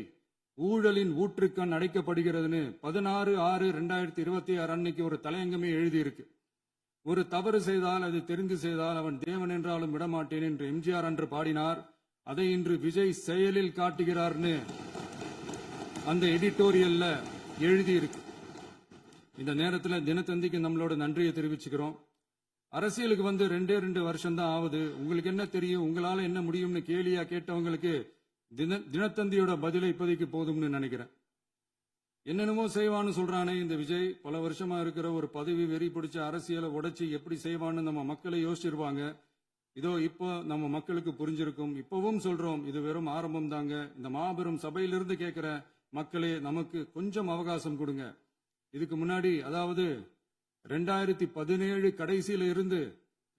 ஊழலின் ஊற்றுக்கண் அடைக்கப்படுகிறதுன்னு 16/6/2026 அன்னைக்கு ஒரு தலையங்கமே எழுதியிருக்கு. ஒரு தவறு செய்தால், அது தெரிந்து செய்தால் அவன் தேவன் என்றாலும் விடமாட்டேன் என்று எம்ஜிஆர் அன்று பாடினார். அதை இன்று விஜய் செயலில் காட்டுகிறார்னு அந்த எடிட்டோரியல்ல எழுதியிருக்கு. இந்த நேரத்தில் தினத்தந்திக்கு நம்மளோட நன்றியை தெரிவிச்சுக்கிறோம். அரசியலுக்கு வந்து 2 வருஷம் தான் ஆகுது. உங்களுக்கு என்ன தெரியும், உங்களால என்ன முடியும்னு கேலியா கேட்டவங்களுக்கு தினத்தந்தியோட பதிலை இப்போதைக்கு போதும்னு நினைக்கிறேன். என்னென்னமோ செய்வான்னு சொல்றானே இந்த விஜய், பல வருஷமா இருக்கிற ஒரு பதவி வெறி பிடிச்ச அரசியலை உடைச்சு எப்படி செய்வான்னு நம்ம மக்களை யோசிச்சிருவாங்க. இதோ இப்போ நம்ம மக்களுக்கு புரிஞ்சிருக்கும். இப்பவும் சொல்றோம், இது வெறும் ஆரம்பம் தாங்க. இந்த மாபெரும் சபையிலிருந்து கேட்கிற மக்களே, நமக்கு கொஞ்சம் அவகாசம் கொடுங்க. இதுக்கு முன்னாடி, அதாவது 2017 கடைசியில இருந்து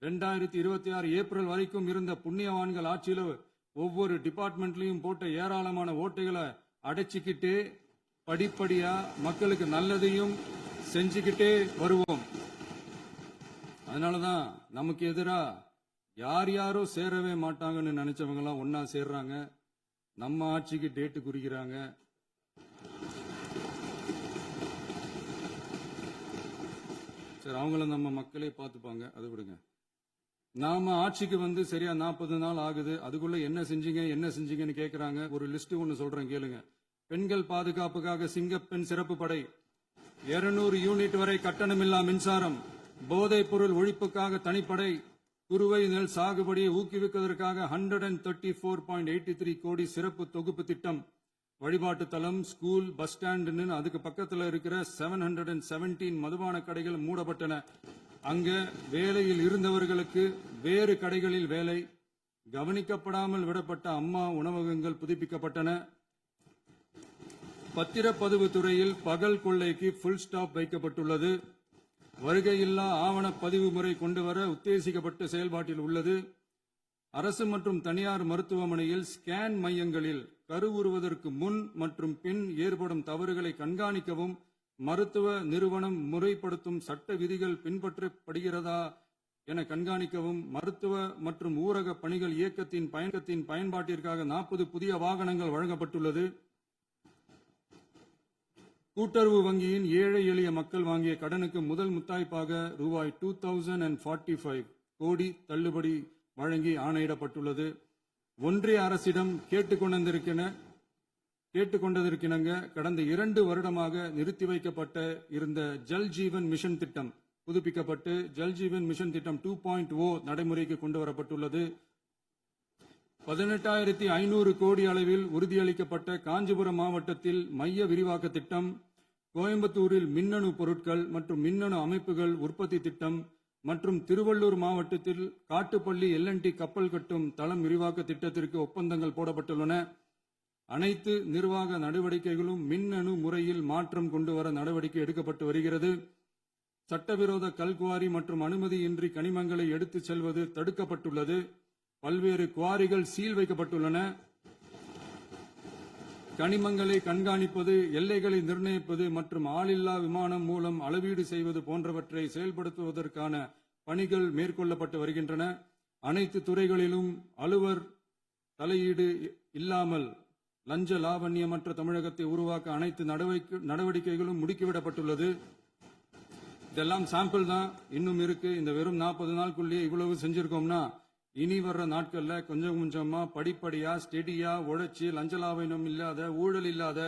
2026 ஏப்ரல் வரைக்கும் இருந்த புண்ணியவான்கள் ஆட்சியில ஒவ்வொரு டிபார்ட்மெண்ட்லயும் போட்ட ஏராளமான ஓட்டைகளை அடைச்சிக்கிட்டே படிப்படியா மக்களுக்கு நல்லதையும் செஞ்சுக்கிட்டே வருவோம். அதனாலதான் நமக்கு எதிரா யார் யாரோ சேரவே மாட்டாங்கன்னு நினைச்சவங்க எல்லாம் ஒன்னா சேர்றாங்க. நம்ம ஆட்சிக்கு டேட்டு குறிக்கிறாங்க. சரி, அவங்கள நம்ம மக்களே பார்த்துப்பாங்க, அதை விடுங்க. நாம ஆட்சிக்கு வந்து சரியா 40 நாள் ஆகுது. அதுக்குள்ள என்ன செஞ்சீங்கன்னு கேக்குறாங்க. ஒரு லிஸ்ட் ஒன்னு சொல்றேன் கேளுங்க. பெண்கள் பாதுகாப்புக்காக சிங்கப்பெண் சிறப்பு படை, 200 யூனிட் வரை கட்டணமில்லா மின்சாரம், போதைப் பொருள் ஒழிப்புக்காக தனிப்படை, குறுவை நெல் சாகுபடியை ஊக்குவிப்பதற்காக 134.83 கோடி சிறப்பு தொகுப்பு திட்டம், வழிபாட்டு தலம், ஸ்கூல், பஸ் ஸ்டாண்டுன்னு அதுக்கு பக்கத்துல இருக்கிற 717 மதுபான கடைகள் மூடப்பட்டன. அங்க வேலையில் இருந்தவர்களுக்கு வேறு கடைகளில் வேலை, கவனிக்கப்படாமல் விடப்பட்ட அம்மா உணவகங்கள் புதுப்பிக்கப்பட்டன. பத்திரப்பதிவு துறையில் பகல் கொள்ளைக்கு புல் ஸ்டாப் வைக்கப்பட்டுள்ளது. வருகையில்லா ஆவண பதிவு முறை கொண்டுவர உத்தேசிக்கப்பட்டு செயல்பாட்டில் உள்ளது. அரசு மற்றும் தனியார் மருத்துவமனையில் ஸ்கேன் மையங்களில் கருவுறுவதற்கு முன் மற்றும் பின் ஏற்படும் தவறுகளை கண்காணிக்கவும், மருத்துவ நிறுவனம் முறைப்படுத்தும் சட்ட விதிகள் பின்பற்றப்படுகிறதா என கண்காணிக்கவும், மருத்துவ மற்றும் ஊரக பணிகள் இயக்கத்தின் பயன்பாட்டிற்காக 40 புதிய வாகனங்கள் வழங்கப்பட்டுள்ளது. கூட்டுறவு வங்கியின் ஏழை எளிய மக்கள் வாங்கிய கடனுக்கு முதல் முத்தாய்ப்பாக ரூபாய் 2045 கோடி தள்ளுபடி வழங்கி ஆணையிடப்பட்டுள்ளது. ஒன்றிய அரசிடம் கேட்டுக்கொண்டதற்கிணங்க கடந்த 2 வருடமாக நிறுத்தி வைக்கப்பட்ட இருந்த ஜல் ஜீவன் மிஷன் திட்டம் புதுப்பிக்கப்பட்டு ஜல் ஜீவன் மிஷன் திட்டம் 2.0 நடைமுறைக்கு கொண்டு வரப்பட்டுள்ளது. 18,500 கோடி அளவில் உறுதியளிக்கப்பட்ட காஞ்சிபுரம் மாவட்டத்தில் மைய விரிவாக்க திட்டம், கோயம்புத்தூரில் மின்னணு பொருட்கள் மற்றும் மின்னணு அமைப்புகள் உற்பத்தி திட்டம் மற்றும் திருவள்ளூர் மாவட்டத்தில் காட்டுப்பள்ளி LNT கப்பல் கட்டும் தளம் விரிவாக்க திட்டத்திற்கு ஒப்பந்தங்கள் போடப்பட்டுள்ளன. அனைத்து நிர்வாக நடவடிக்கைகளும் மின்னணு முறையில் மாற்றம் கொண்டு வர நடவடிக்கை எடுக்கப்பட்டு வருகிறது. சட்டவிரோத கல்குவாரி மற்றும் அனுமதியின்றி கனிமங்களை எடுத்துச் செல்வது தடுக்கப்பட்டுள்ளது. பல்வேறு குவாரிகள் சீல் வைக்கப்பட்டுள்ளன. கனிமங்களை கண்காணிப்பது, எல்லைகளை நிர்ணயிப்பது மற்றும் ஆளில்லா விமானம் மூலம் அளவீடு செய்வது போன்றவற்றை செயல்படுத்துவதற்கான பணிகள் மேற்கொள்ளப்பட்டு வருகின்றன. அனைத்து துறைகளிலும் அலுவலர் தலையீடு இல்லாமல் லஞ்ச லாவண்யமற்ற தமிழகத்தை உருவாக்க அனைத்து நடவடிக்கைகளும் முடுக்கிவிடப்பட்டுள்ளது. இதெல்லாம் சாம்பிள் தான், இன்னும் இருக்கு. இந்த வெறும் 40 நாளுக்குள்ளேயே இவ்வளவு செஞ்சிருக்கோம்னா இனி வர்ற நாட்கள்ல கொஞ்சம் கொஞ்சமா படிப்படியா ஸ்டெடியா உழைச்சி லஞ்சலாவணம் இல்லாத, ஊழல் இல்லாத,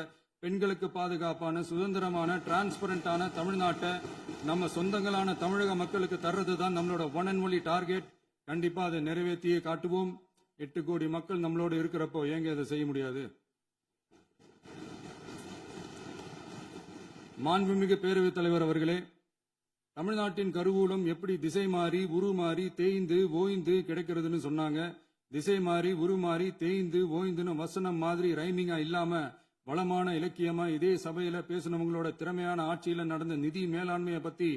பெண்களுக்கு பாதுகாப்பான, சுதந்திரமான, டிரான்ஸ்பரண்டான தமிழ்நாட்டை நம்ம சொந்தங்களான தமிழக மக்களுக்கு தர்றது தான் நம்மளோட ஒன் அண்ட் ஒன்லி டார்கெட். கண்டிப்பா அதை நிறைவேற்றியே காட்டுவோம். 8 கோடி மக்கள் நம்மளோட இருக்கிறப்போ ஏங்க அதை செய்ய முடியாது? மாண்புமிகு பேரவைத் தலைவர் அவர்களே, தமிழ்நாட்டின் கருவூலம் எப்படி திசை மாறி உருமாறி தேய்ந்து ஓய்ந்து கிடைக்கிறதுன்னு சொன்னாங்க. திசை மாறி உருமாறி தேய்ந்து ஓய்ந்துன்னு வசனம் மாதிரி ரைமிங்கா இல்லாம வளமான இலக்கியமா இதே சபையில பேசினவங்களோட திறமையான ஆட்சியில நடந்த நிதி மேலாண்மையை பத்தி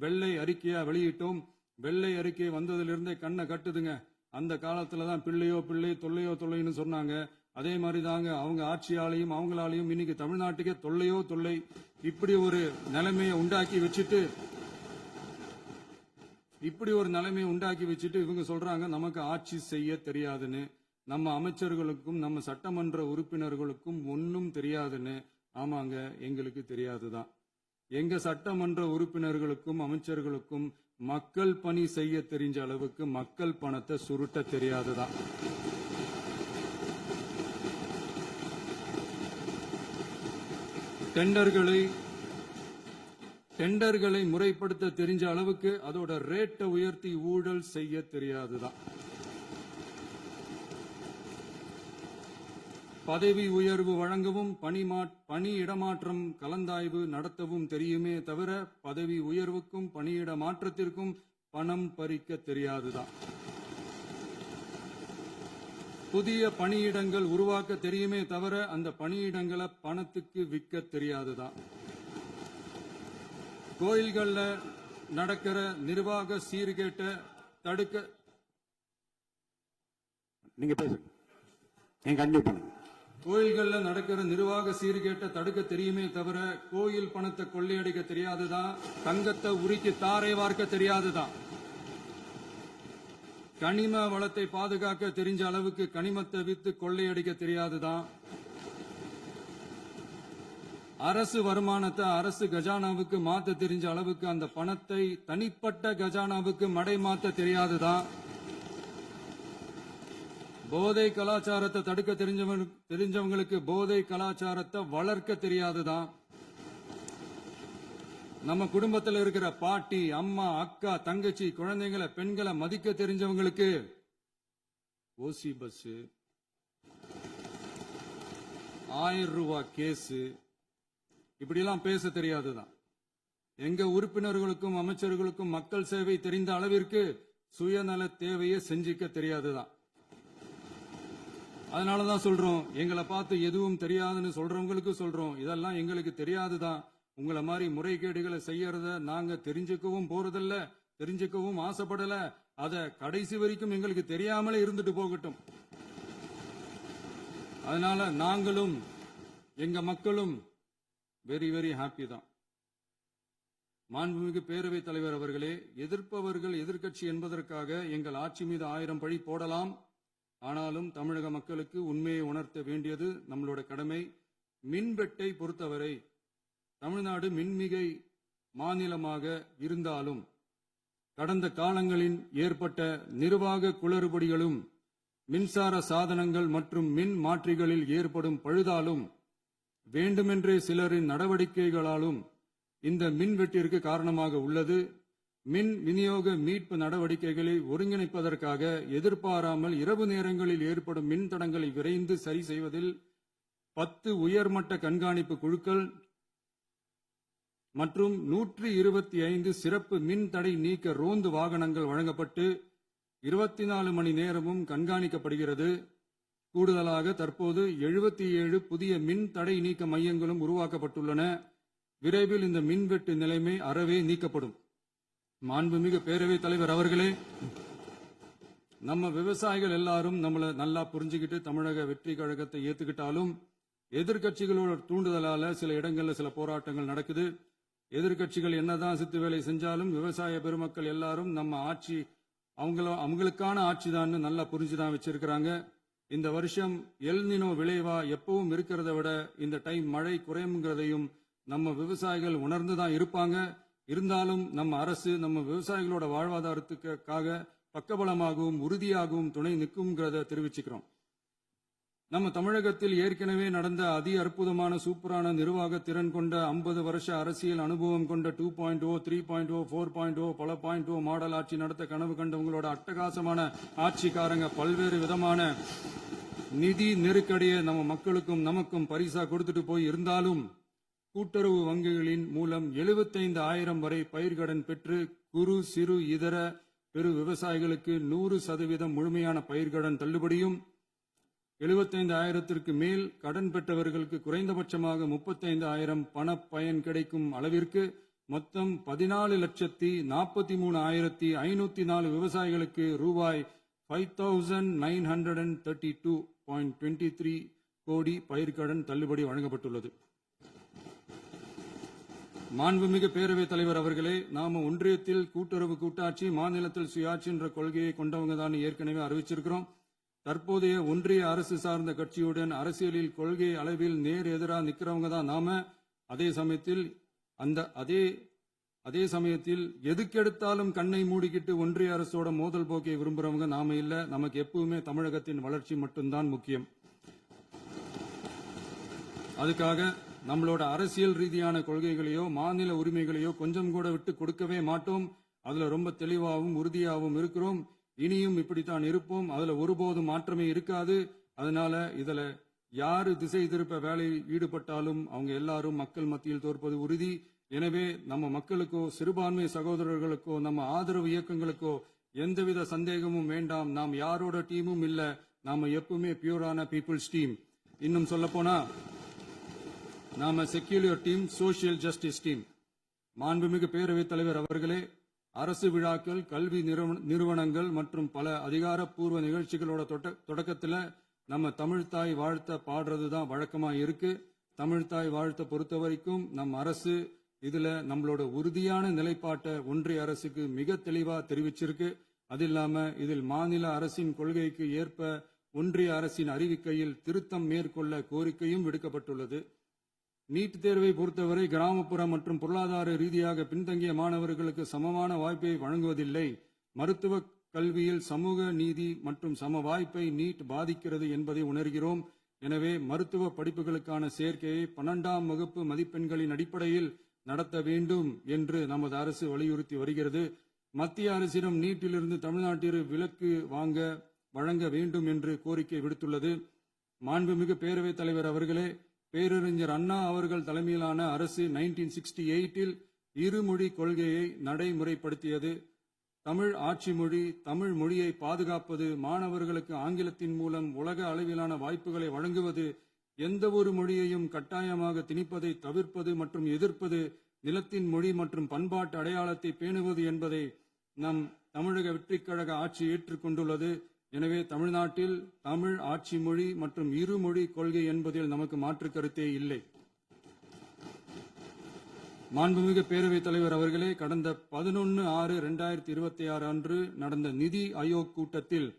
வெள்ளை அறிக்கையா வெளியிட்டோம். வெள்ளை அறிக்கை வந்ததிலிருந்தே கண்ணை கட்டுதுங்க. அந்த காலத்துலதான் பிள்ளையோ பிள்ளை, தொல்லையோ தொல்லைன்னு சொன்னாங்க. அதே மாதிரி தாங்க அவங்க ஆட்சியாலையும் அவங்களாலையும் இன்னைக்கு தமிழ்நாட்டுக்கே தொல்லையோ தொல்லை. இப்படி ஒரு நிலைமையை உண்டாக்கி வச்சுட்டு இவங்க சொல்றாங்க நமக்கு ஆட்சி செய்ய தெரியாதுன்னு. நம்ம அமைச்சர்களுக்கும் நம்ம சட்டமன்ற உறுப்பினர்களுக்கும் ஒன்னும் தெரியாதுன்னு. ஆமாங்க, எங்களுக்கு தெரியாதுதான். எங்க சட்டமன்ற உறுப்பினர்களுக்கும் அமைச்சர்களுக்கும் மக்கள் பணி செய்ய தெரிஞ்ச அளவுக்கு மக்கள் பணத்தை சுருட்ட தெரியாதுதான். டெண்டர்களை முறைப்படுத்த தெரிஞ்ச அளவுக்கு அதோட ரேட்டை உயர்த்தி ஊழல் செய்ய தெரியாதுதான். பதவி உயர்வு வழங்கவும் பணி இடமாற்றம் கலந்தாய்வு நடத்தவும் தெரியுமே தவிர பதவி உயர்வுக்கும் பணியிட மாற்றத்திற்கும் பணம் பறிக்க தெரியாதுதான். புதிய பணியிடங்கள் உருவாக்க தெரியுமே தவிர அந்த பணியிடங்களை பணத்துக்கு விற்க தெரியாதுதான். கோயில்கள்ல நடக்கிற நிர்வாக சீர்கேட்டை தடுக்க நீங்க பேசுங்க, நீங்க கண்டிப்பா பண்ணுங்க. கோயில்கள்ல நடக்கிற நிர்வாக சீர்கேட்டை தடுக்க தெரியுமே தவிர கோயில் பணத்தை கொள்ளையடிக்க தெரியாதுதான். தங்கத்தை உருக்கி தாரை வார்க்க தெரியாதுதான். கனிம வளத்தை பாதுகாக்க தெரிஞ்ச அளவுக்கு கனிமத்தை வித்து கொள்ளையடிக்க தெரியாதுதான். அரசு வருமானத்தை அரசு கஜானாவுக்கு மாத்த தெரிஞ்ச அளவுக்கு அந்த பணத்தை தனிப்பட்ட கஜானாவுக்கு மடை மாத்த தெரியாதுதான். போதை கலாச்சாரத்தை தடுக்க தெரிஞ்சவங்களுக்கு போதை கலாச்சாரத்தை வளர்க்க தெரியாதுதான். நம்ம குடும்பத்தில் இருக்கிற பாட்டி, அம்மா, அக்கா, தங்கச்சி, குழந்தைங்களை, பெண்களை மதிக்க தெரிஞ்சவங்களுக்கு ஓசி பஸ், 1000 ரூபாய் கேஸ், இப்படிலாம் பேச தெரியாதுதான். எங்க உறுப்பினர்களுக்கும் அமைச்சர்களுக்கும் மக்கள் சேவை தெரிந்த அளவிற்கு சுயநல தேவையை செஞ்சிக்க தெரியாதுதான். அதனாலதான் சொல்றோம், எங்களை பார்த்து எதுவும் தெரியாதுன்னு சொல்றவங்களுக்கு சொல்றோம், இதெல்லாம் எங்களுக்கு தெரியாதுதான். உங்களை மாதிரி முறைகேடுகளை செய்யறத நாங்க தெரிஞ்சுக்கவும் போறதில்ல, தெரிஞ்சுக்கவும் ஆசைப்படல. அத கடைசி வரைக்கும் எங்களுக்கு தெரியாமலே இருந்துட்டு போகட்டும். அதனால நாங்களும் எங்க மக்களும் வெரி வெரி ஹாப்பி தான். மாண்புமிகு பேரவைத் தலைவர் அவர்களே, எதிர்ப்பவர்கள் எதிர்க்கட்சி என்பதற்காக எங்கள் ஆட்சி மீது 1000 பழி போடலாம். ஆனாலும் தமிழக மக்களுக்கு உண்மையை உணர்த்த வேண்டியது நம்மளோட கடமை. மின்வெட்டை பொறுத்தவரை தமிழ்நாடு மின்மிகை மாநிலமாக இருந்தாலும் கடந்த காலங்களில் ஏற்பட்ட நிர்வாக குளறுபடிகளும் மின்சார சாதனங்கள் மற்றும் மின் மாற்றிகளில் ஏற்படும் பழுதாலும் வேண்டுமென்றே சிலரின் நடவடிக்கைகளாலும் இந்த மின்வெட்டிற்கு காரணமாக உள்ளது. மின் விநியோக மீட்பு நடவடிக்கைகளை ஒருங்கிணைப்பதற்காக எதிர்பாராமல் இரவு நேரங்களில் ஏற்படும் மின் தடங்களை விரைந்து சரி செய்வதில் 10 உயர்மட்ட கண்காணிப்பு குழுக்கள் மற்றும் 125 சிறப்பு மின் தடை நீக்க ரோந்து வாகனங்கள் வழங்கப்பட்டு 24 மணி நேரமும் கண்காணிக்கப்படுகிறது. கூடுதலாக தற்போது 77 புதிய மின் தடை நீக்க மையங்களும் உருவாக்கப்பட்டுள்ளன. விரைவில் இந்த மின்வெட்டு நிலைமை அறவே நீக்கப்படும். மாண்புமிகு பேரவைத் தலைவர் அவர்களே, நம்ம விவசாயிகள் எல்லாரும் நம்மளை நல்லா புரிஞ்சுக்கிட்டு தமிழக வெற்றி கழகத்தை ஏத்துக்கிட்டாலும் எதிர்கட்சிகளோட தூண்டுதலால சில இடங்கள்ல சில போராட்டங்கள் நடக்குது. எதிர்கட்சிகள் என்னதான் சித்து வேலை செஞ்சாலும் விவசாய பெருமக்கள் எல்லாரும் நம்ம ஆட்சி அவங்களுக்கான ஆட்சி தான் நல்லா புரிஞ்சுதான் வச்சிருக்கிறாங்க. இந்த வருஷம் எல்னினோ விளைவா எப்பவும் இருக்கிறத விட இந்த டைம் மழை குறையுங்கிறதையும் நம்ம விவசாயிகள் உணர்ந்துதான் இருப்பாங்க. இருந்தாலும் நம்ம அரசு நம்ம விவசாயிகளோட வாழ்வாதாரத்துக்காக பக்கபலமாகவும் உறுதியாகவும் துணை நிற்கும்ங்கிறத தெரிவிச்சுக்கிறோம். நம்ம தமிழகத்தில் ஏற்கனவே நடந்த அதி அற்புதமான சூப்பரான நிர்வாக திறன் கொண்ட 50 வருஷ அரசியல் அனுபவம் கொண்ட 2.0, 3.0, 4.0 பல 0.0 மாடல் ஆட்சி நடத்த கனவு கண்டவங்களோட அட்டகாசமான ஆட்சிக்காரங்க பல்வேறு விதமான நிதி நெருக்கடியை நம்ம மக்களுக்கும் நமக்கும் பரிசா கொடுத்துட்டு போய் இருந்தாலும் கூட்டுறவு வங்கிகளின் மூலம் 75,000 வரை பயிர்கடன் பெற்று குறு சிறு இதர பெரு விவசாயிகளுக்கு 100% முழுமையான பயிர்கடன் தள்ளுபடியும் 75,000க்கு மேல் கடன் பெற்றவர்களுக்கு குறைந்தபட்சமாக 35,000 பண பயன் கிடைக்கும் அளவிற்கு மொத்தம் 14,43,504 விவசாயிகளுக்கு ரூபாய் 5,932.23 கோடி பயிர்கடன் தள்ளுபடி வழங்கப்பட்டுள்ளது. மாண்புமிகு பேரவைத் தலைவர் அவர்களே, நாம ஒன்றியத்தில் கூட்டுறவு கூட்டாட்சி, மாநிலத்தில் சுயாட்சி என்ற கொள்கையை கொண்டவங்க தான் ஏற்கனவே அறிவிச்சிருக்கிறோம். தற்போதைய ஒன்றிய அரசு சார்ந்த கட்சியுடன் அரசியலில் கொள்கை அளவில் நேர் எதிராக நிக்கிறவங்க தான் நாம. அதே சமயத்தில் எதுக்கெடுத்தாலும் கண்ணை மூடிக்கிட்டு ஒன்றிய அரசோட மோதல் போக்கை விரும்புறவங்க நாம இல்ல. நமக்கு எப்பவுமே தமிழகத்தின் வளர்ச்சி மட்டும்தான் முக்கியம். அதுக்காக நம்மளோட அரசியல் ரீதியான கொள்கைகளையோ மாநில உரிமைகளையோ கொஞ்சம் கூட விட்டு கொடுக்கவே மாட்டோம். அதுல ரொம்ப தெளிவாகவும் உறுதியாகவும் இருக்கிறோம். இனியும் இப்படித்தான் இருப்போம். அதுல ஒருபோதும் மாற்றமே இருக்காது. அதனால இதுல யாரு திசை திருப்ப வேலையில் ஈடுபட்டாலும் அவங்க எல்லாரும் மக்கள் மத்தியில் தோற்பது உறுதி. எனவே நம்ம மக்களுக்கோ சிறுபான்மை சகோதரர்களுக்கோ நம்ம ஆதரவு இயக்கங்களுக்கோ எந்தவித சந்தேகமும் வேண்டாம். நாம் யாரோட டீமும் இல்ல. நாம எப்பவுமே பியூரான பீப்புள்ஸ் டீம். இன்னும் சொல்ல போனா நாம secular team, social justice team. மாண்புமிகு பேரவைத் தலைவர் அவர்களே, அரசு விழாக்கள், கல்வி நிறுவனங்கள் மற்றும் பல அதிகாரப்பூர்வ நிகழ்ச்சிகளோட தொடக்கத்தில் நம்ம தமிழ்தாய் வாழ்த்த பாடுறது தான் வழக்கமா இருக்கு. தமிழ்தாய் வாழ்த்த பொறுத்த வரைக்கும் நம் அரசு இதுல நம்மளோட உறுதியான நிலைப்பாட்டை ஒன்றிய அரசுக்கு மிக தெளிவா தெரிவிச்சிருக்கு. அது இல்லாம இதில் மாநில அரசின் கொள்கைக்கு ஏற்ப ஒன்றிய அரசின் அறிவிக்கையில் திருத்தம் மேற்கொள்ள கோரிக்கையும் விடுக்கப்பட்டுள்ளது. நீட் தேர்வை பொறுத்தவரை கிராமப்புற மற்றும் பொருளாதார ரீதியாக பின்தங்கிய மாணவர்களுக்கு சமமான வாய்ப்பை வழங்குவதில்லை. மருத்துவ கல்வியில் சமூக நீதி மற்றும் சம வாய்ப்பை நீட் பாதிக்கிறது என்பதை உணர்கிறோம். எனவே மருத்துவ படிப்புகளுக்கான சேர்க்கையை 12ஆம் வகுப்பு மதிப்பெண்களின் அடிப்படையில் நடத்த வேண்டும் என்று நமது அரசு வலியுறுத்தி வருகிறது. மத்திய அரசிடம் நீட்டிலிருந்து தமிழ்நாட்டிற்கு விலக்கு வழங்க வேண்டும் என்று கோரிக்கை விடுத்துள்ளது. மாண்புமிகு பேரவைத் தலைவர் அவர்களே, பேரறிஞர் அண்ணா அவர்கள் தலைமையிலான அரசு 1968 இருமொழி கொள்கையை நடைமுறைப்படுத்தியது. தமிழ் ஆட்சி மொழி, தமிழ் மொழியை பாதுகாப்பது, மாணவர்களுக்கு ஆங்கிலத்தின் மூலம் உலக அளவிலான வாய்ப்புகளை வழங்குவது, எந்த ஒரு மொழியையும் கட்டாயமாக திணிப்பதை தவிர்ப்பது மற்றும் எதிர்ப்பது, நிலத்தின் மொழி மற்றும் பண்பாட்டு அடையாளத்தை பேணுவது என்பதை நம் தமிழக வெற்றிக் கழக ஆட்சி ஏற்றுக்கொண்டுள்ளது. எனவே தமிழ்நாட்டில் தமிழ் ஆட்சி மொழி மற்றும் இருமொழி கொள்கை என்பதில் நமக்கு மாற்று கருத்தே இல்லை. மாண்புமிகு பேரவைத் தலைவர் அவர்களே, கடந்த 11/6/2026 அன்று நடந்த நிதி ஆயோக் கூட்டத்தில்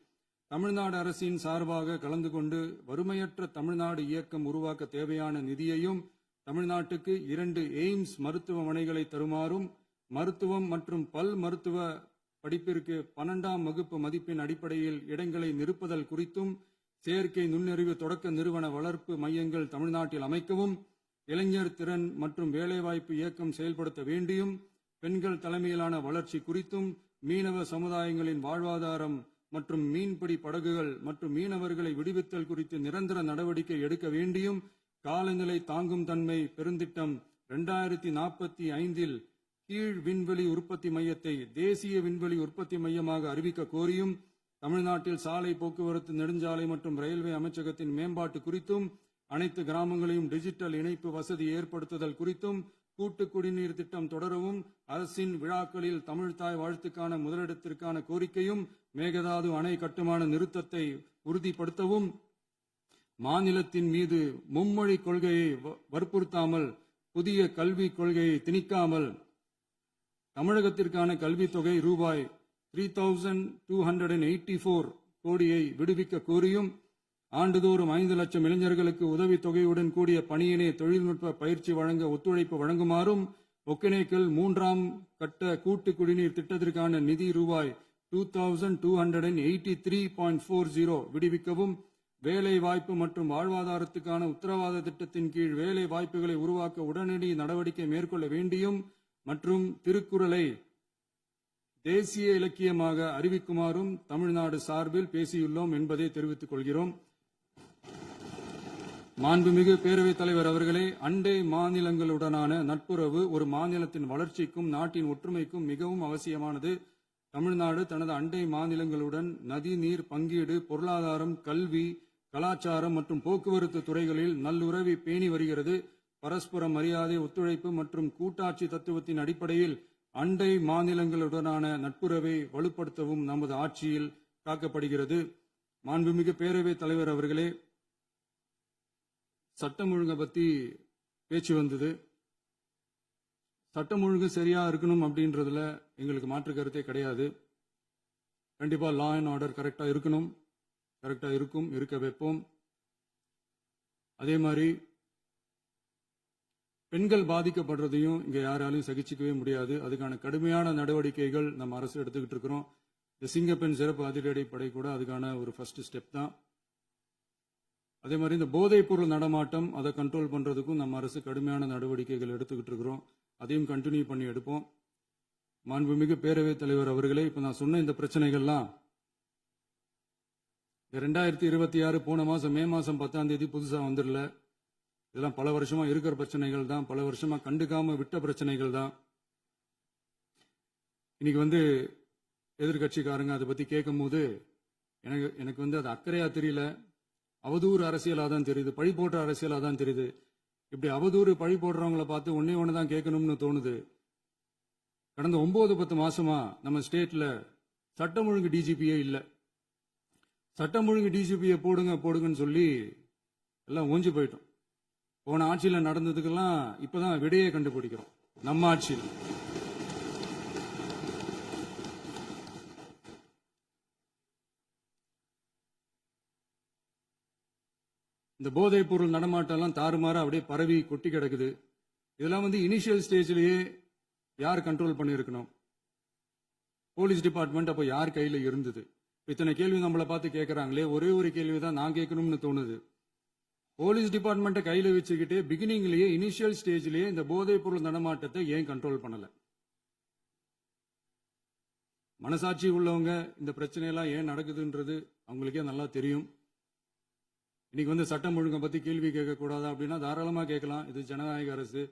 தமிழ்நாடு அரசின் சார்பாக கலந்து கொண்டு வறுமையற்ற தமிழ்நாடு இயக்கம் உருவாக்க தேவையான நிதியையும், தமிழ்நாட்டுக்கு 2 எய்ம்ஸ் மருத்துவமனைகளை தருமாறும், மருத்துவம் மற்றும் பல் மருத்துவ படிப்பிற்கு 12ஆம் வகுப்பு மதிப்பெண் அடிப்படையில் இடங்களை நிரப்புதல் குறித்தும், செயற்கை நுண்ணறிவு தொடக்க நிறுவன வளர்ப்பு மையங்கள் தமிழ்நாட்டில் அமைக்கவும், இளைஞர் திறன் மற்றும் வேலைவாய்ப்பு இயக்கம் செயல்படுத்த வேண்டியும், பெண்கள் தலைமையிலான வளர்ச்சி குறித்தும், மீனவ சமுதாயங்களின் வாழ்வாதாரம் மற்றும் மீன்பிடி படகுகள் மற்றும் மீனவர்களை விடுவித்தல் குறித்து நிரந்தர நடவடிக்கை எடுக்க வேண்டியும், காலநிலை தாங்கும் தன்மை பெருந்திட்டம் 2045 கீழ் விண்வெளி உற்பத்தி மையத்தை தேசிய விண்வெளி உற்பத்தி மையமாக அறிவிக்க கோரியும், தமிழ்நாட்டில் சாலை போக்குவரத்து, நெடுஞ்சாலை மற்றும் ரயில்வே அமைச்சகத்தின் மேம்பாட்டு குறித்தும், அனைத்து கிராமங்களையும் டிஜிட்டல் இணைப்பு வசதி ஏற்படுத்துதல் குறித்தும், கூட்டு குடிநீர் திட்டம் தொடரவும், அரசின் விழாக்களில் தமிழ்தாய் வாழ்த்துக்கான முதலிடத்திற்கான கோரிக்கையும், மேகதாது அணை கட்டுமான நிறுத்தத்தை உறுதிப்படுத்தவும், மாநிலத்தின் மீது மும்மொழி கொள்கையை வற்புறுத்தாமல் புதிய கல்விக் கொள்கையை திணிக்காமல் தமிழகத்திற்கான கல்வித் தொகை ரூபாய் 3,284 கோடியை விடுவிக்க கோரியும், ஆண்டுதோறும் 5 லட்சம் இளைஞர்களுக்கு உதவித் தொகையுடன் கூடிய பணியினை தொழில்நுட்ப பயிற்சி வழங்க ஒத்துழைப்பு வழங்குமாறும், ஒகேனக்கல் 3ஆம் கட்ட கூட்டு குடிநீர் திட்டத்திற்கான நிதி ரூபாய் 2283.40 விடுவிக்கவும், வேலை வாய்ப்பு மற்றும் வாழ்வாதாரத்துக்கான உத்தரவாத திட்டத்தின் கீழ் வேலை வாய்ப்புகளை உருவாக்க உடனடி நடவடிக்கை மேற்கொள்ள வேண்டியும் மற்றும் திருக்குறளை தேசிய இலக்கியமாக அறிவிக்குமாறும் தமிழ்நாடு சார்பில் பேசியுள்ளோம் என்பதை தெரிவித்துக் கொள்கிறோம். மாண்புமிகு பேரவைத் தலைவர் அவர்களே, அண்டை மாநிலங்களுடனான நட்புறவு ஒரு மாநிலத்தின் வளர்ச்சிக்கும் நாட்டின் ஒற்றுமைக்கும் மிகவும் அவசியமானது. தமிழ்நாடு தனது அண்டை மாநிலங்களுடன் நதி நீர் பங்கீடு, பொருளாதாரம், கல்வி, கலாச்சாரம் மற்றும் போக்குவரத்து துறைகளில் நல்லுறவை பேணி வருகிறது. பரஸ்பர மரியாதை, ஒத்துழைப்பு மற்றும் கூட்டாட்சி தத்துவத்தின் அடிப்படையில் அண்டை மாநிலங்களுடனான நட்புறவை வலுப்படுத்தவும் நமது ஆட்சியில் காக்கப்படுகிறது. மாண்புமிகு பேரவைத் தலைவர் அவர்களே, சட்டம் ஒழுங்கை பத்தி பேச்சு வந்தது. சட்டம் ஒழுங்கு சரியா இருக்கணும் அப்படின்றதுல எங்களுக்கு மாற்று கருத்தே கிடையாது. கண்டிப்பா லா அண்ட் ஆர்டர் கரெக்டா இருக்கணும், கரெக்டா இருக்கும், இருக்க வைப்போம். அதே மாதிரி பெண்கள் பாதிக்கப்படுறதையும் இங்க யாராலையும் சகிச்சுக்கவே முடியாது. அதுக்கான கடுமையான நடவடிக்கைகள் நம்ம அரசு எடுத்துக்கிட்டு இருக்கிறோம். இந்த சிங்கப்பெண் சிறப்பு அதிரடிப்படை கூட அதுக்கான ஒரு ஃபர்ஸ்ட் ஸ்டெப் தான். அதே மாதிரி இந்த போதைப் பொருள் நடமாட்டம் அதை கண்ட்ரோல் பண்றதுக்கும் நம்ம அரசு கடுமையான நடவடிக்கைகள் எடுத்துக்கிட்டு இருக்கிறோம். அதையும் கண்டினியூ பண்ணி எடுப்போம். மாண்புமிகு பேரவைத் தலைவர் அவர்களே, இப்ப நான் சொன்ன இந்த பிரச்சனைகள்லாம் 2026 போன மாசம் மே மாசம் 10ஆம் தேதி புதுசா வந்துடல. இதெல்லாம் பல வருஷமா இருக்கிற பிரச்சனைகள் தான், பல வருஷமா கண்டுக்காம விட்ட பிரச்சனைகள் தான். இன்னைக்கு எதிர்கட்சிக்காரங்க அதை பத்தி கேட்கும் போது எனக்கு அது அக்கறையா தெரியல, அவதூறு அரசியலா தான் தெரியுது, பழி போடுற அரசியலா தான் தெரியுது. இப்படி அவதூறு பழி போடுறவங்களை பார்த்து ஒண்ணு தான் கேட்கணும்னு தோணுது. கடந்த 9-10 மாசமா நம்ம ஸ்டேட்ல சட்டம் ஒழுங்கு டிஜிபியே இல்ல. சட்டம் ஒழுங்கு டிஜிபியை போடுங்கன்னு சொல்லி எல்லாம் ஓஞ்சி போயிட்டோம். போன ஆட்சியில நடந்ததுக்கெல்லாம் இப்பதான் விடையே கண்டுபிடிக்கிறோம் நம்ம ஆட்சியில். இந்த போதைப் பொருள் நடமாட்டம் எல்லாம் தாறுமாறா அப்படியே பரவி கொட்டி கிடக்குது. இதெல்லாம் இனிஷியல் ஸ்டேஜ்லயே யார் கண்ட்ரோல் பண்ணியிருக்கணும்? போலீஸ் டிபார்ட்மெண்ட் அப்போ யார் கையில இருந்தது? இத்தனை கேள்வி நம்மளை பார்த்து கேட்கறாங்களே, ஒரே ஒரு கேள்வி தான் நான் கேட்கணும்னு தோணுது. போலீஸ் டிபார்ட்மெண்ட்டை கையில வச்சுக்கிட்டு பிகினிங்லயே இனிஷியல் ஸ்டேஜ்லயே இந்த போதைப் பொருள் நடமாட்டத்தை ஏன் கண்ட்ரோல் பண்ணல? மனசாட்சி உள்ளவங்க இந்த பிரச்சனையெல்லாம் ஏன் நடக்குதுன்றது அவங்களுக்கே நல்லா தெரியும். இன்னைக்கு சட்டம் ஒழுங்கை பத்தி கேள்வி கேட்க கூடாதா அப்படின்னா தாராளமா கேட்கலாம். இது ஜனநாயக அரசு,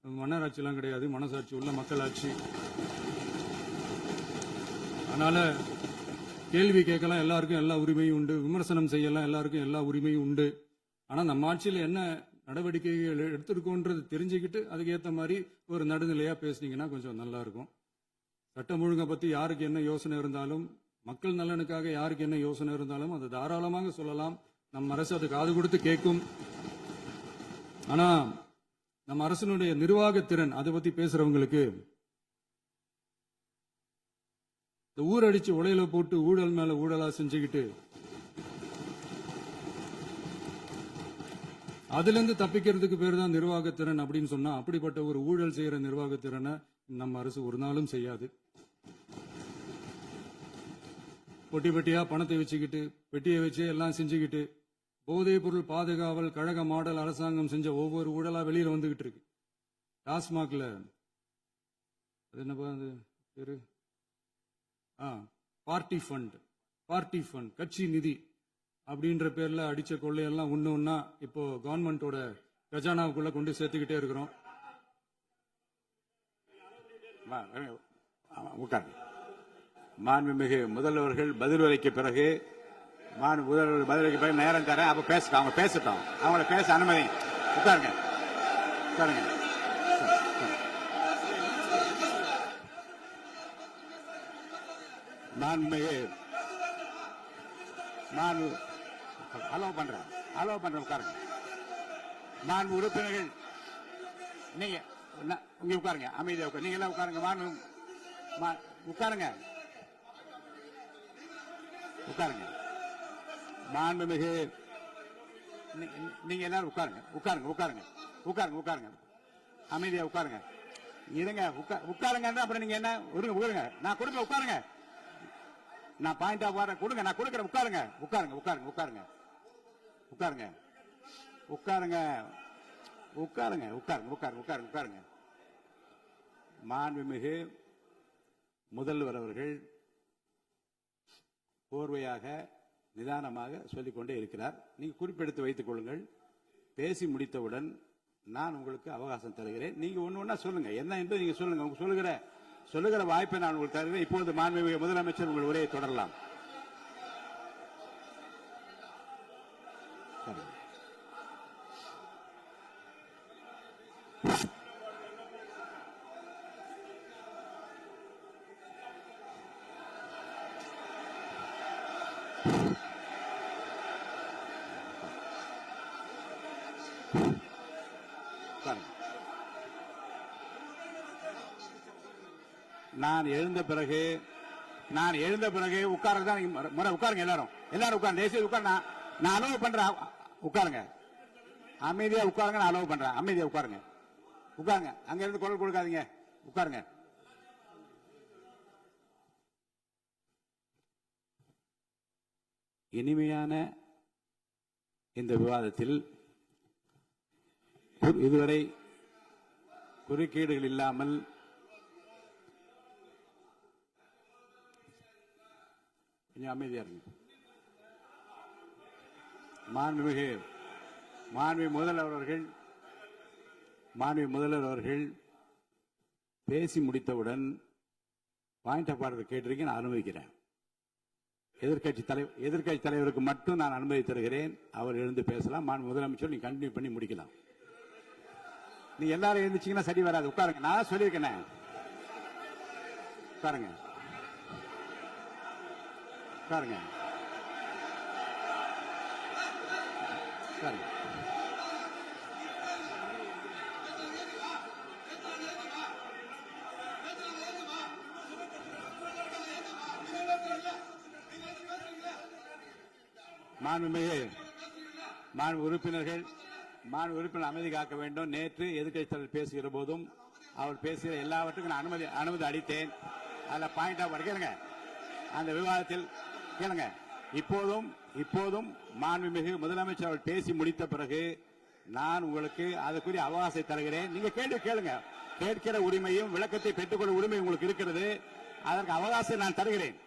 மன்னராட்சி எல்லாம் கிடையாது, மனசாட்சி உள்ள மக்களாட்சி. அதனால கேள்வி கேட்கலாம், எல்லாருக்கும் எல்லா உரிமையும் உண்டு. விமர்சனம் செய்யலாம், எல்லாருக்கும் எல்லா உரிமையும் உண்டு. ஆனா நம்ம ஆட்சியில் என்ன நடவடிக்கைகள் எடுத்திருக்கோன்றது தெரிஞ்சுக்கிட்டு அதுக்கேற்ற மாதிரி ஒரு நடுநிலையா பேசுனீங்கன்னா கொஞ்சம் நல்லா இருக்கும். சட்டம் ஒழுங்கை பத்தி யாருக்கு என்ன யோசனை இருந்தாலும், மக்கள் நலனுக்காக யாருக்கு என்ன யோசனை இருந்தாலும் அதை தாராளமாக சொல்லலாம். நம்ம அரசு அது காது கொடுத்து கேட்கும். ஆனா நம்ம அரசினுடைய நிர்வாகத்திறன் அதை பத்தி பேசுறவங்களுக்கு இந்த ஊரடிச்சு உலையில போட்டு ஊழல் மேல ஊழலா செஞ்சுக்கிட்டு அதுல இருந்து தப்பிக்கிறதுக்கு பேர் தான் நிர்வாகத்திறன் அப்படின்னு சொன்னா, அப்படிப்பட்ட ஒரு ஊழல் செய்யற நிர்வாகத்திறனை நம்ம அரசு ஒரு நாளும் செய்யாது. பொட்டி பெட்டியா பணத்தை வச்சுக்கிட்டு, பெட்டியை வச்சு எல்லாம் செஞ்சுக்கிட்டு, போதைப் பொருள் பாதுகாவல் கழக மாடல் அரசாங்கம் செஞ்ச ஒவ்வொரு ஊழலா வெளியில வந்துகிட்டு இருக்கு. டாஸ்மாக்ல அது என்னப்பா அது பேரு, பார்ட்டி ஃபண்ட், கட்சி நிதி அப்படின்ற பேர்ல அடிச்ச கொள்ளையெல்லாம் ஒண்ணா இப்போ கவர்மெண்டோட கஜானாவுக்குள்ள கொண்டு சேர்த்துக்கிட்டே இருக்கிறோம். மாண்புமிகு முதல்வர்கள் பதில் உரைக்கு பிறகு முதல்வர் பதிலுக்கு பிறகு நேரம் தரேன். அப்ப பேசட்டும், அவங்க பேசட்டும், அவங்கள பேச அனுமதி. உட்காருங்க. அலோவ் பண்றேன் உட்காருங்க. மாண்பு உறுப்பினர்கள் நீங்க இங்க உட்காருங்க, அமைதியா உட்காரு. நீங்க எல்லாம் உட்காருங்க. மாண்புமிகு நீங்க எல்லாரும் உட்காருங்க. அமைதியா உட்காருங்க. இருங்க உட்காருங்க. அப்புறம் நீங்க என்ன உட்காருங்க. நான் கொடுக்க உட்காருங்க. நான் பாயிண்ட் ஆஃப் வர கொடுங்க. நான் கொடுக்குறேன். உட்காருங்க உட்காருங்க உட்காருங்க உட்காருங்க உட்காருங்க உட்காருங்க உட்காருங்க உட்காருங்க உட்காருங்க உட்காருங்க உட்காருங்க. மாண்புமிகு முதல்வர் அவர்கள் கோர்வையாக நிதானமாக சொல்லிக்கொண்டே இருக்கிறார். நீங்க குறிப்பெடுத்து வைத்துக் கொள்ளுங்கள். பேசி முடித்தவுடன் நான் உங்களுக்கு அவகாசம் தருகிறேன். நீங்க ஒன்னு ஒன்னா சொல்லுங்க, என்ன என்று நீங்க சொல்லுங்க. உங்க சொல்லுகிற வாய்ப்பை நான் உங்களுக்கு தருகிறேன். இப்போது மாண்புமிகு முதலமைச்சர் உங்கள் உரையை தொடரலாம். நான் எழுந்த பிறகு உட்கார்றதுதான் முறை. உட்காருங்க எல்லாரும் உட்காருங்க. தேசிய உட்கார். நான் அலோவ் பண்றேன். உட்காருங்க. அமைதியா உட்காருங்க. நான் அலோவ் பண்றேன். அமைதியா உட்காருங்க. உட்காருங்க. அங்க இருந்து குரல் கொடுக்காதீங்க. உட்காருங்க. இனிமையான இந்த விவாதத்தில் இதுவரை குறுக்கீடுகள் இல்லாமல் கொஞ்சம் அமைதியா இருங்க. மாண்புமிகு முதல்வர் அவர்கள் பேசி முடித்தவுடன் பாயிண்ட் ஆஃப் ஆர்டர் கேட்டிருக்கேன். நான் அனுமதிக்கிறேன். எதிர்க்கட்சி தலைவருக்கு மட்டும் நான் அனுமதி தருகிறேன். அவர் எழுந்து பேசலாம். முதலமைச்சர் நீங்க கண்டினியூ பண்ணி முடிக்கலாம். நீ எல்லாரும் எழுந்துச்சீங்கன்னா சரி வராது. உட்காருங்க. நான் சொல்லியிருக்கேன். உட்காருங்க உட்காருங்க உட்காருங்க. உறுப்பினர் அமைதி காக்க வேண்டும். நேற்று எதிர்க்கட்சி தலைவர் பேசுகிற போதும் அவர் பேசுகிற எல்லாவற்றுக்கும் நான் அனுமதி அளித்தேன். அதுல பாயிண்ட் ஆஃப் கேளுங்க. அந்த விவாதத்தில் கேளுங்க. இப்போதும் மாண்புமிகு முதலமைச்சர் அவர்கள் பேசி முடித்த பிறகு நான் உங்களுக்கு அதுக்குரிய அவகாசத்தை தருகிறேன். நீங்க கேள்வி கேளுங்க. கேட்கிற உரிமையும் விளக்கத்தை பெற்றுக்கொள்ள உரிமை உங்களுக்கு இருக்கிறது. அதற்கு அவகாசம் நான் தருகிறேன்.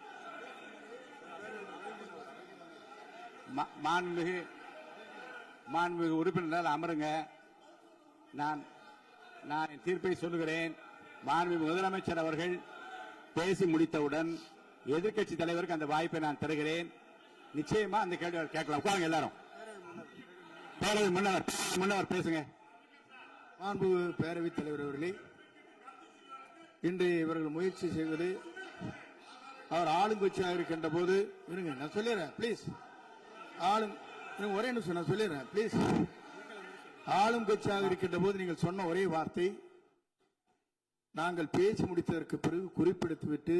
மாண்புமிகு உறுப்பினர் அமருங்க. நான் என் தீர்ப்பை சொல்லுகிறேன். மாண்புமிகு முதலமைச்சர் அவர்கள் பேசி முடித்தவுடன் எதிர்க்கட்சி தலைவருக்கு அந்த வாய்ப்பை நான் தருகிறேன். நிச்சயமா அந்த கேள்வி கேட்கலாம். உட்காருங்க எல்லாரும். பேரவை முன்னவர் பேசுங்க. மாண்புமிகு பேரவைத் தலைவர் அவர்களே, இன்று இவர்கள் முயற்சி செய்வது அவர் ஆளுங்கட்சியாக இருக்கின்ற போது இருங்க, நான் சொல்லிடுறேன் பிளீஸ். ஒரே நிமிஷம் நான் சொல்லிடுறேன் பிளீஸ். ஆளும் கட்சியாக இருக்கின்ற போது நீங்கள் சொன்ன ஒரே வார்த்தை, நாங்கள் பேசி முடித்ததற்கு பிறகு குறிப்பிடுத்துவிட்டு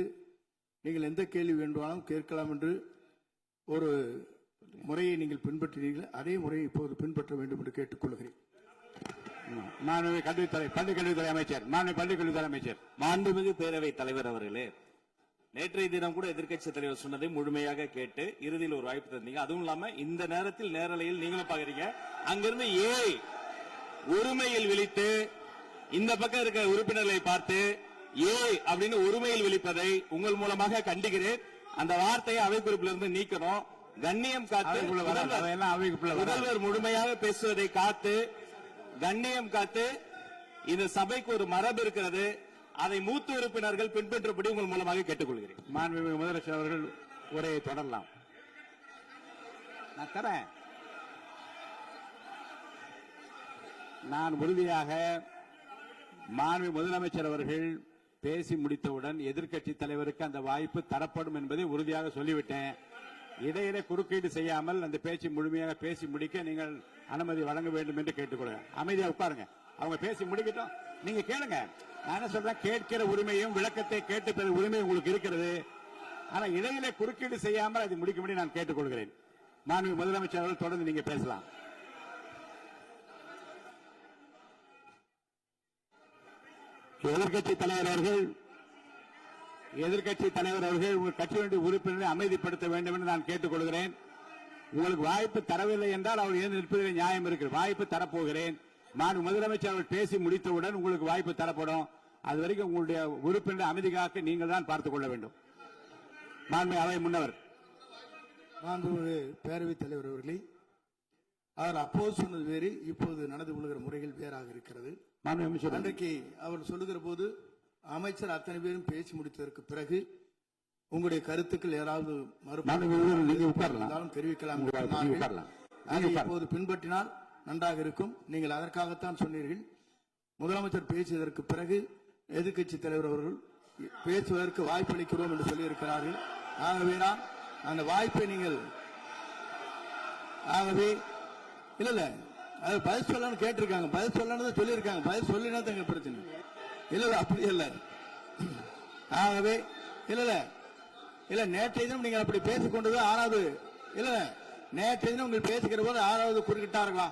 நீங்கள் எந்த கேள்வி வேண்டுமானாலும் கேட்கலாம் என்று ஒரு முறையை நீங்கள் பின்பற்றினீர்கள். அதே முறையை இப்போது பின்பற்ற வேண்டும் என்று கேட்டுக்கொள்கிறேன். பள்ளிக்கல்வித்துறை அமைச்சர். மாண்புமிகு பேரவைத் தலைவர் அவர்களே, நேற்றைய தினம் கூட எதிர்க்கட்சி தலைவர் சொன்னதை முழுமையாக கேட்டு இறுதியில் ஒரு வாய்ப்பு தந்தீங்க. அதுவும் இல்லாம இந்த நேரத்தில் நேரலையில் நீங்களும் பாக்குறீங்க. அங்கிருந்து உரிமையில் விழித்து இந்த பக்கம் இருக்க உறுப்பினர்களை பார்த்து அப்படின்னு உரிமையில் விழிப்பதை உங்கள் மூலமாக கண்டிக்கிறேன். அந்த வார்த்தையை அவை குறிப்பிலிருந்து நீக்கணும். கண்ணியம் காத்து முதல்வர் முழுமையாக பேசுவதை காத்து கண்ணியம் காத்து இந்த சபைக்கு ஒரு மரபு இருக்கிறது. அதை மூத்த உறுப்பினர்கள் பின்பற்றபடி உங்கள் மூலமாக கேட்டுக்கொள்கிறேன். மாண்புமிகு முதலமைச்சர் அவர்கள் உரையை தொடரலாம். நான் தரேன். நான் உறுதியாக மாண்புமிகு முதலமைச்சர் அவர்கள் பேசி முடித்தவுடன் எதிர்க்கட்சி தலைவருக்கு அந்த வாய்ப்பு தரப்படும் என்பதை உறுதியாக சொல்லிவிட்டேன். இடையிலே குறுக்கீடு செய்யாமல் அந்த பேச்சு முழுமையாக பேசி முடிக்க நீங்கள் அனுமதி வழங்க வேண்டும் என்று கேட்டுக்கொள்கிறேன். அமைதியா உட்காருங்க. அவங்க பேசி முடிக்கட்டும். நீங்க கேளுங்க. நான் என்ன சொல்றேன், கேட்கிற உரிமையும் விளக்கத்தை கேட்டு பெற உரிமை உங்களுக்கு இருக்கிறது. ஆனா இடையிலே குறுக்கீடு செய்யாமல் அதை முடிக்கும்படி நான் கேட்டுக்கொள்கிறேன். மாண்புமிகு முதலமைச்சர் அவர்கள் தொடர்ந்து நீங்க பேசலாம். எதிர்க்கட்சி தலைவர் அவர்கள் உங்கள் கட்சியினுடைய உறுப்பினரை அமைதிப்படுத்த வேண்டும் என்று நான் கேட்டுக்கொள்கிறேன். உங்களுக்கு வாய்ப்பு தரவில்லை என்றால் அவர் ஏன் நிற்பதில் நியாயம் இருக்கிறது. வாய்ப்பு தரப்போகிறேன். நான் முதலமைச்சர் அவர்கள் பேசி முடித்தவுடன் உங்களுக்கு வாய்ப்பு தரப்படும். அது வரைக்கும் உங்களுடைய உறுப்பினரை அமைதி காக்க நீங்கள் தான் பார்த்துக் கொள்ள வேண்டும். மாண்புமிகு அவை முன்னவர். மாண்புமிகு பேரவைத் தலைவர் அவர்களே, அவர் அப்போது சொன்னது வேறு, இப்போது நடந்து கொள்கிற முறைகள் வேறாக இருக்கிறது. அன்றைக்கு அவர் சொல்லுகிற போது அமைச்சர் அத்தனை பேரும் பேசி முடித்ததற்கு பிறகு உங்களுடைய கருத்துக்கள் யாராவது தெரிவிக்கலாம். இப்போது பின்பற்றினால் நன்றாக இருக்கும். நீங்கள் அதற்காகத்தான் சொன்னீர்கள். முதலமைச்சர் பேசியதற்கு பிறகு எதிர்க்கட்சி தலைவர் அவர்கள் பேசுவதற்கு வாய்ப்பளிக்கிறோம் என்று சொல்லியிருக்கிறார்கள். ஆகவே தான் அந்த வாய்ப்பை நீங்கள் இல்ல அது பதில் சொல்லணும்னு கேட்டிருக்காங்க. பதில் சொல்லணும் சொல்லியிருக்காங்க. பதில் சொல்லினா தான் பிரச்சனை. இல்ல அப்படி இல்ல. ஆகவே இல்ல நேற்றைய தினம் நீங்கள் அப்படி பேசிக் கொண்டது ஆறாவது இல்ல. நேற்றைய தினம் நீங்கள் பேசுகிற போது ஆறாவது குறுக்கிட்டார்களா?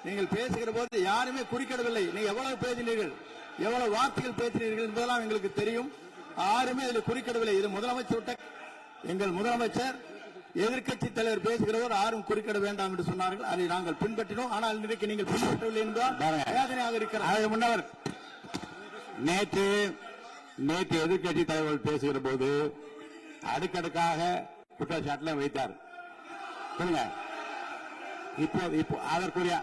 நீங்கள் பேசுகிற போது யாருமே குறுக்கிடவில்லை. நீங்க எவ்வளவு பேசினீர்கள், எவ்வளவு வார்த்தைகள் பேசினீர்கள் என்பதெல்லாம் எங்களுக்கு தெரியும். யாருமே அதில் குறுக்கிடவில்லை. இது முதலமைச்சர், எங்கள் முதலமைச்சர் எதிர்க்கட்சி தலைவர் பேசுகிற போது யாரும் குறுக்கிட வேண்டாம் என்று சொன்னார்கள். அதை நாங்கள் பின்பற்றினோம். ஆனால் இன்றைக்கு நீங்கள் பின்பற்றவில்லை என்பதால் வேதனையாக இருக்கிறார். முன்னவர் நேற்று எதிர்க்கட்சி தலைவர்கள் பேசுகிற போது அடுக்கடுக்காக குற்றச்சாட்டுல வைத்தார். இப்போ அதற்குரிய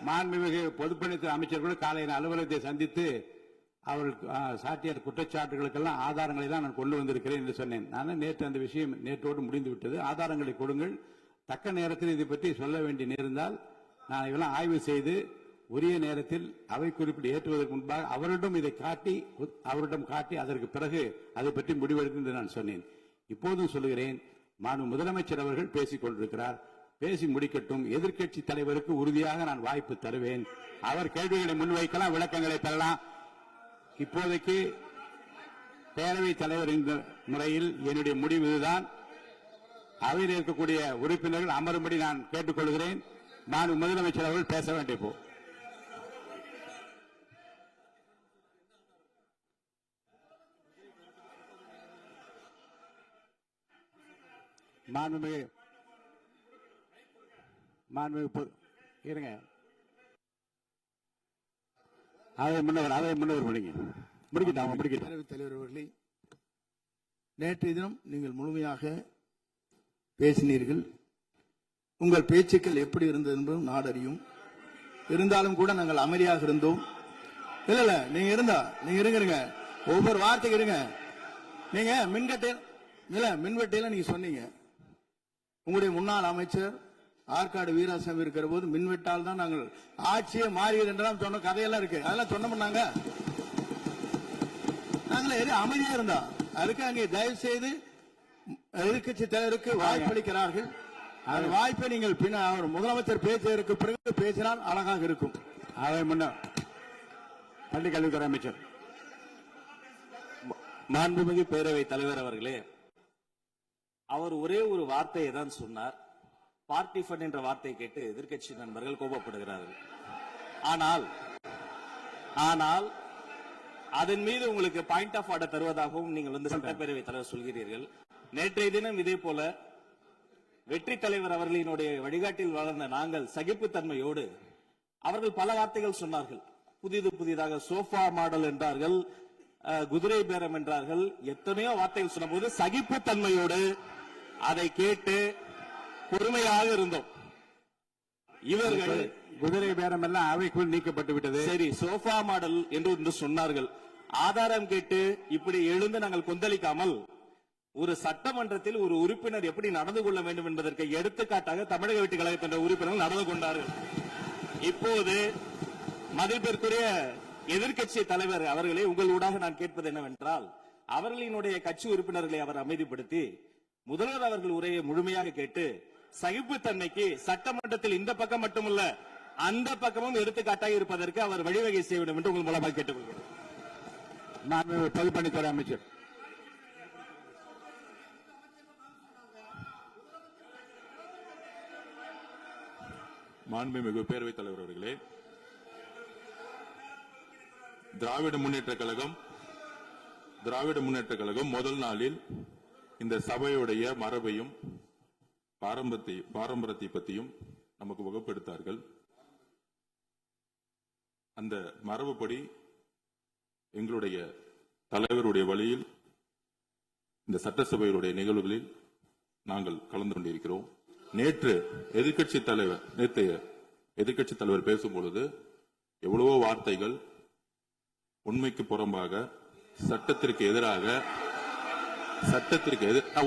மாண்புமிகு பொதுப்பணித்துறை அமைச்சர் கூட காலையில் அலுவலகத்தை சந்தித்து அவர்கள் சாட்டிய குற்றச்சாட்டுகளுக்கெல்லாம் ஆதாரங்களை தான் நான் கொண்டு வந்திருக்கிறேன் என்று சொன்னேன். நான் நேற்று அந்த விஷயம் நேற்றோடு முடிந்து விட்டது. ஆதாரங்களை கொடுங்கள். தக்க நேரத்தில் இதை பற்றி சொல்ல வேண்டிய நேர்ந்தால் நான் இதெல்லாம் ஆய்வு செய்து உரிய நேரத்தில் அவை குறிப்பிட்டு ஏற்றுவதற்கு முன்பாக அவரிடம் காட்டி அதற்கு பிறகு அதை பற்றி முடிவெடுக்கும் என்று நான் சொன்னேன். இப்போதும் சொல்லுகிறேன், முதலமைச்சர் அவர்கள் பேசிக் கொண்டிருக்கிறார். பேசி முடிக்கட்டும். எதிர்க்கட்சி தலைவருக்கு உறுதியாக நான் வாய்ப்பு தருவேன். அவர் கேள்விகளை முன்வைக்கலாம், விளக்கங்களை பெறலாம். இப்போதைக்கு பேரவைத் தலைவர் என்ற முறையில் என்னுடைய முடிவு இதுதான். அவையில் இருக்கக்கூடிய உறுப்பினர்கள் அமரும்படி நான் கேட்டுக்கொள்கிறேன். நான் முதலமைச்சர் அவர்கள் பேச வேண்டிய போ இருங்க. பேரவைத் தலைவர் அவர்களே, நேற்றைய தினம் நீங்கள் முழுமையாக பேசினீர்கள். உங்கள் பேச்சுக்கள் எப்படி இருந்தது என்பதும் நாடறியும். இருந்தாலும் கூட நாங்கள் அமைதியாக இருந்தோம். இல்ல நீங்க இருங்க. ஒவ்வொரு வார்த்தைக்கு இருங்க. நீங்க மின்வெட்டையில நீங்க சொன்னீங்க. உங்களுடைய முன்னாள் அமைச்சர் ஆற்காடு வீராசாமி இருக்கிற போது மின்வெட்டால் தான் நாங்கள் ஆட்சியே மாறியது என்றெல்லாம் சொன்ன கதையெல்லாம் இருக்கு. அதெல்லாம் சொன்னோம். நாங்களே அமைதியா இருந்தோம். அதுக்கு அங்கே தயவு செய்து எதிர்க்கட்சி தலைவருக்கு வாய்ப்பளிக்கிறார்கள். அந்த வாய்ப்பை நீங்கள் அவர் முதலமைச்சர் பேசியதற்கு பிறகு பேசினால் அழகாக இருக்கும். அதை முன்ன பள்ளி கல்வித்துறை அமைச்சர் மாண்புமிகு பேரவைத் தலைவர் அவர்களே, அவர் ஒரே ஒரு வார்த்தையை தான் சொன்னார். பார்ட்டி ஃபண்ட் என்ற வார்த்தையை கேட்டு எதிர்க்கட்சி நண்பர்கள் கோபப்படுகிறார்கள். ஆனால் அதன் மீது உங்களுக்கு பாயிண்ட் ஆஃப் ஆர்டர் தருவதாகவும் நீங்கள் சட்டப்பேரவைத் தலைவர் சொல்கிறீர்கள். நேற்றைய தினம் இதே போல வெற்றி தலைவர் அவர்களினுடைய வழிகாட்டில் வளர்ந்த நாங்கள் சகிப்புத்தன்மையோடு அவர்கள் பல வார்த்தைகள் சொன்னார்கள். புதிதாக சோஃபா மாடல் என்றார்கள், குதிரை பேரம் என்றார்கள், எத்தனையோ வார்த்தைகள் சொன்ன போது சகிப்புத்தன்மையோடு அதை கேட்டு பொறுமையாக இருந்தோம். இவர்கள் குதிரை பேரம் எல்லாம் அவைக்குள் நீக்கப்பட்டு விட்டது. சரி, சோஃபா மாடல் என்று சொன்னார்கள். ஆதாரம் கேட்டு இப்படி எழுந்து நாங்கள் கொந்தளிக்காமல் ஒரு சட்டமன்றத்தில் ஒரு உறுப்பினர் எப்படி நடந்து கொள்ள வேண்டும் என்பதற்கு எடுத்துக்காட்டாக தமிழக வெற்றி கழகத்தின் உறுப்பினர்கள் நடந்து கொண்டார்கள். இப்போது மதிப்பிற்குரிய எதிர்க்கட்சி தலைவர் அவர்களே, உங்களூடாக நான் கேட்பது என்னவென்றால், அவர்களினுடைய கட்சி உறுப்பினர்களை அவர் அமைதிப்படுத்தி முதல்வர் அவர்கள் உரையை முழுமையாக கேட்டு சகிப்புத்தன்மைக்கு சட்டமன்றத்தில் இந்த பக்கம் மட்டுமல்ல அந்த பக்கமும் எடுத்துக்காட்டாக இருப்பதற்கு அவர் வழிவகை செய்ய வேண்டும் என்று உங்கள் மூலமாக கேட்டுக்கொள்கிறேன். பொதுப்பணித்துறை அமைச்சர் மாண்புமிகு பேரவைத் தலைவர் அவர்களே, திராவிட முன்னேற்ற கழகம் முதல் நாளில் இந்த சபையுடைய மரபையும் பாரம்பரியத்தை பற்றியும் நமக்கு வகுப்படுத்தார்கள். அந்த மரபுப்படி எங்களுடைய தலைவருடைய வழியில் இந்த சட்டசபையுடைய நிகழ்வுகளில் நாங்கள் கலந்து கொண்டிருக்கிறோம். நேற்று எதிர்க்கட்சி தலைவர் பேசும்பொழுது எவ்வளவோ வார்த்தைகள் உண்மைக்கு புறம்பாக சட்டத்திற்கு எதிராக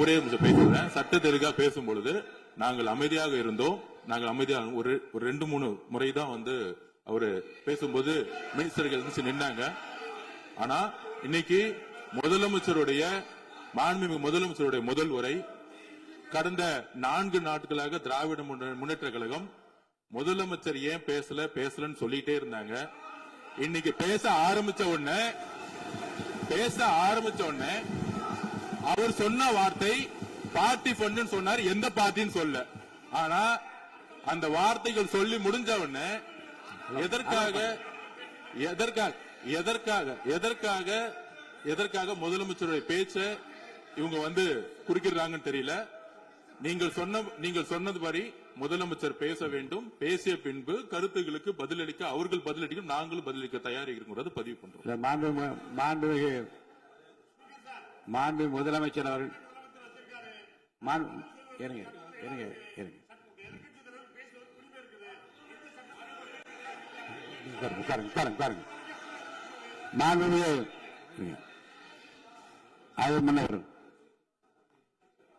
ஒரே நிமிஷம் பேசுறேன். சட்டத்திற்காக பேசும் பொழுது நாங்கள் அமைதியாக இருந்தோம். ஒரு 2-3 முறை தான் அவரு பேசும்போது மினிஸ்டர்கள் இருந்துச்சு நின்னாங்க. ஆனா இன்னைக்கு மாண்புமிகு முதலமைச்சருடைய முதல் உரை கடந்த 4 நாட்களாக திராவிட முன்னேற்ற கழகம் முதலமைச்சர் ஏன் பேசலன்னு சொல்லிட்டே இருந்தாங்க. இன்னைக்கு பேச ஆரம்பிச்ச உடனே அவர் சொன்ன வார்த்தை பார்ட்டி ஃபண்ட் சொன்னார். எந்த பார்ட்டின்னு சொல்ல. ஆனா அந்த வார்த்தைகள் சொல்லி முடிஞ்ச உடனே எதற்காக முதலமைச்சருடைய பேச்சை இவங்க குறுக்கிறாங்கன்னு தெரியல. நீங்கள் சொன்னதுபடி முதலமைச்சர் பேச வேண்டும். பேசிய பின்பு கருத்துகளுக்கு பதிலளிக்க அவர்கள் பதிலளிக்க நாங்களும் பதிலளிக்க தயாராக இருக்கிறது பதிவு பண்றோம். மாண்பு முதலமைச்சர் அவர்கள்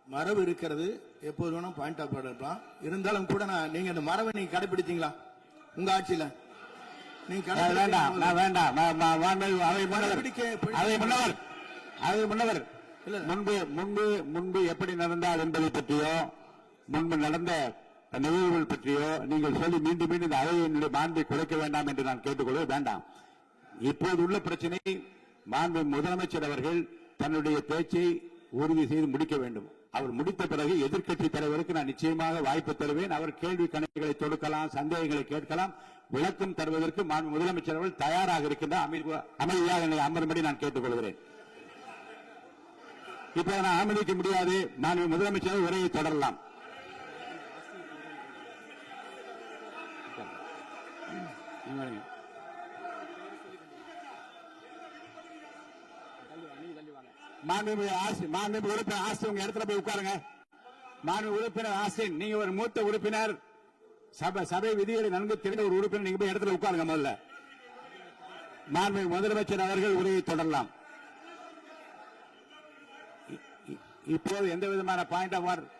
மரபு இருக்கிறது, எப்போது வேணும் பாயிண்ட் ஆஃப் ஆர்டர் இருக்கலாம். இருந்தாலும் கூட நீங்க இந்த மரபை நீங்க கடைபிடித்தீங்களா உங்க ஆட்சியில? நீங்க முன்பு எப்படி நடந்தால் என்பதை பற்றியோ முன்பு நடந்த நிகழ்வுகள் பற்றியோ நீங்கள் சொல்லி மீண்டும் மீண்டும் இந்த அவையினுடைய மாண்பை குறைக்க வேண்டாம் என்று நான் கேட்டுக்கொள்ள வேண்டாம். இப்போது உள்ள பிரச்சனை மாண்பு முதலமைச்சர் அவர்கள் தன்னுடைய பேச்சை உறுதி செய்து முடிக்க வேண்டும். அவர் முடித்த பிறகு எதிர்க்கட்சி தலைவருக்கு நான் நிச்சயமாக வாய்ப்பு தருவேன். அவர் கேள்வி கணக்குகளை தொடுக்கலாம், சந்தேகங்களை கேட்கலாம். விளக்கம் தருவதற்கு மாண்பு முதலமைச்சர் அவர்கள் தயாராக இருக்கின்றார். அமைதியாக என்னை அமரும்படி நான் கேட்டுக்கொள்கிறேன். இப்ப நான் அனுமதிக்க முடியாது. மாண்பு முதலமைச்சர் உரையை தொடரலாம். மாண்புமிகு உறுப்பினர் ஆஸ்தின் உங்க இடத்துல போய் உட்காருங்க. மாண்புமிகு உறுப்பினர் ஆஸ்தின், நீங்க ஒரு மூத்த உறுப்பினர், சபை விதிகளை நன்கு தெரிந்த ஒரு உறுப்பினர், நீங்க போய் இடத்துல உட்காருங்க. முதல்ல மாண்புமிகு முதலமைச்சர் அவர்கள் உரையை தொடரலாம். இப்போது எந்த விதமான பாயிண்ட் ஆஃப் ஆர்டர்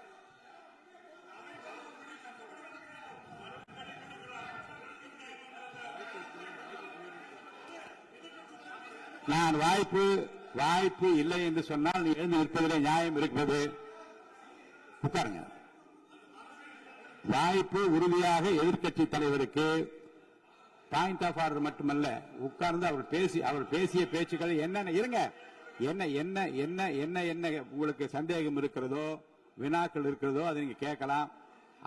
நான் வாய்ப்பு இல்லை என்று சொன்னால் நீ எழுந்து நிற்பதிலே நியாயம் இருக்கிறது. உட்காருங்க. வாய்ப்பு உறுதியாக எதிர்க்கட்சி தலைவருக்கு பாயிண்ட் ஆஃப் ஆர்டர் மட்டுமல்ல, உட்கார்ந்து அவர் பேசிய பேச்சுக்களை என்னென்ன இருங்க என்ன உங்களுக்கு சந்தேகம் இருக்கிறதோ, வினாக்கள் இருக்கிறதோ அதை நீங்க கேட்கலாம்.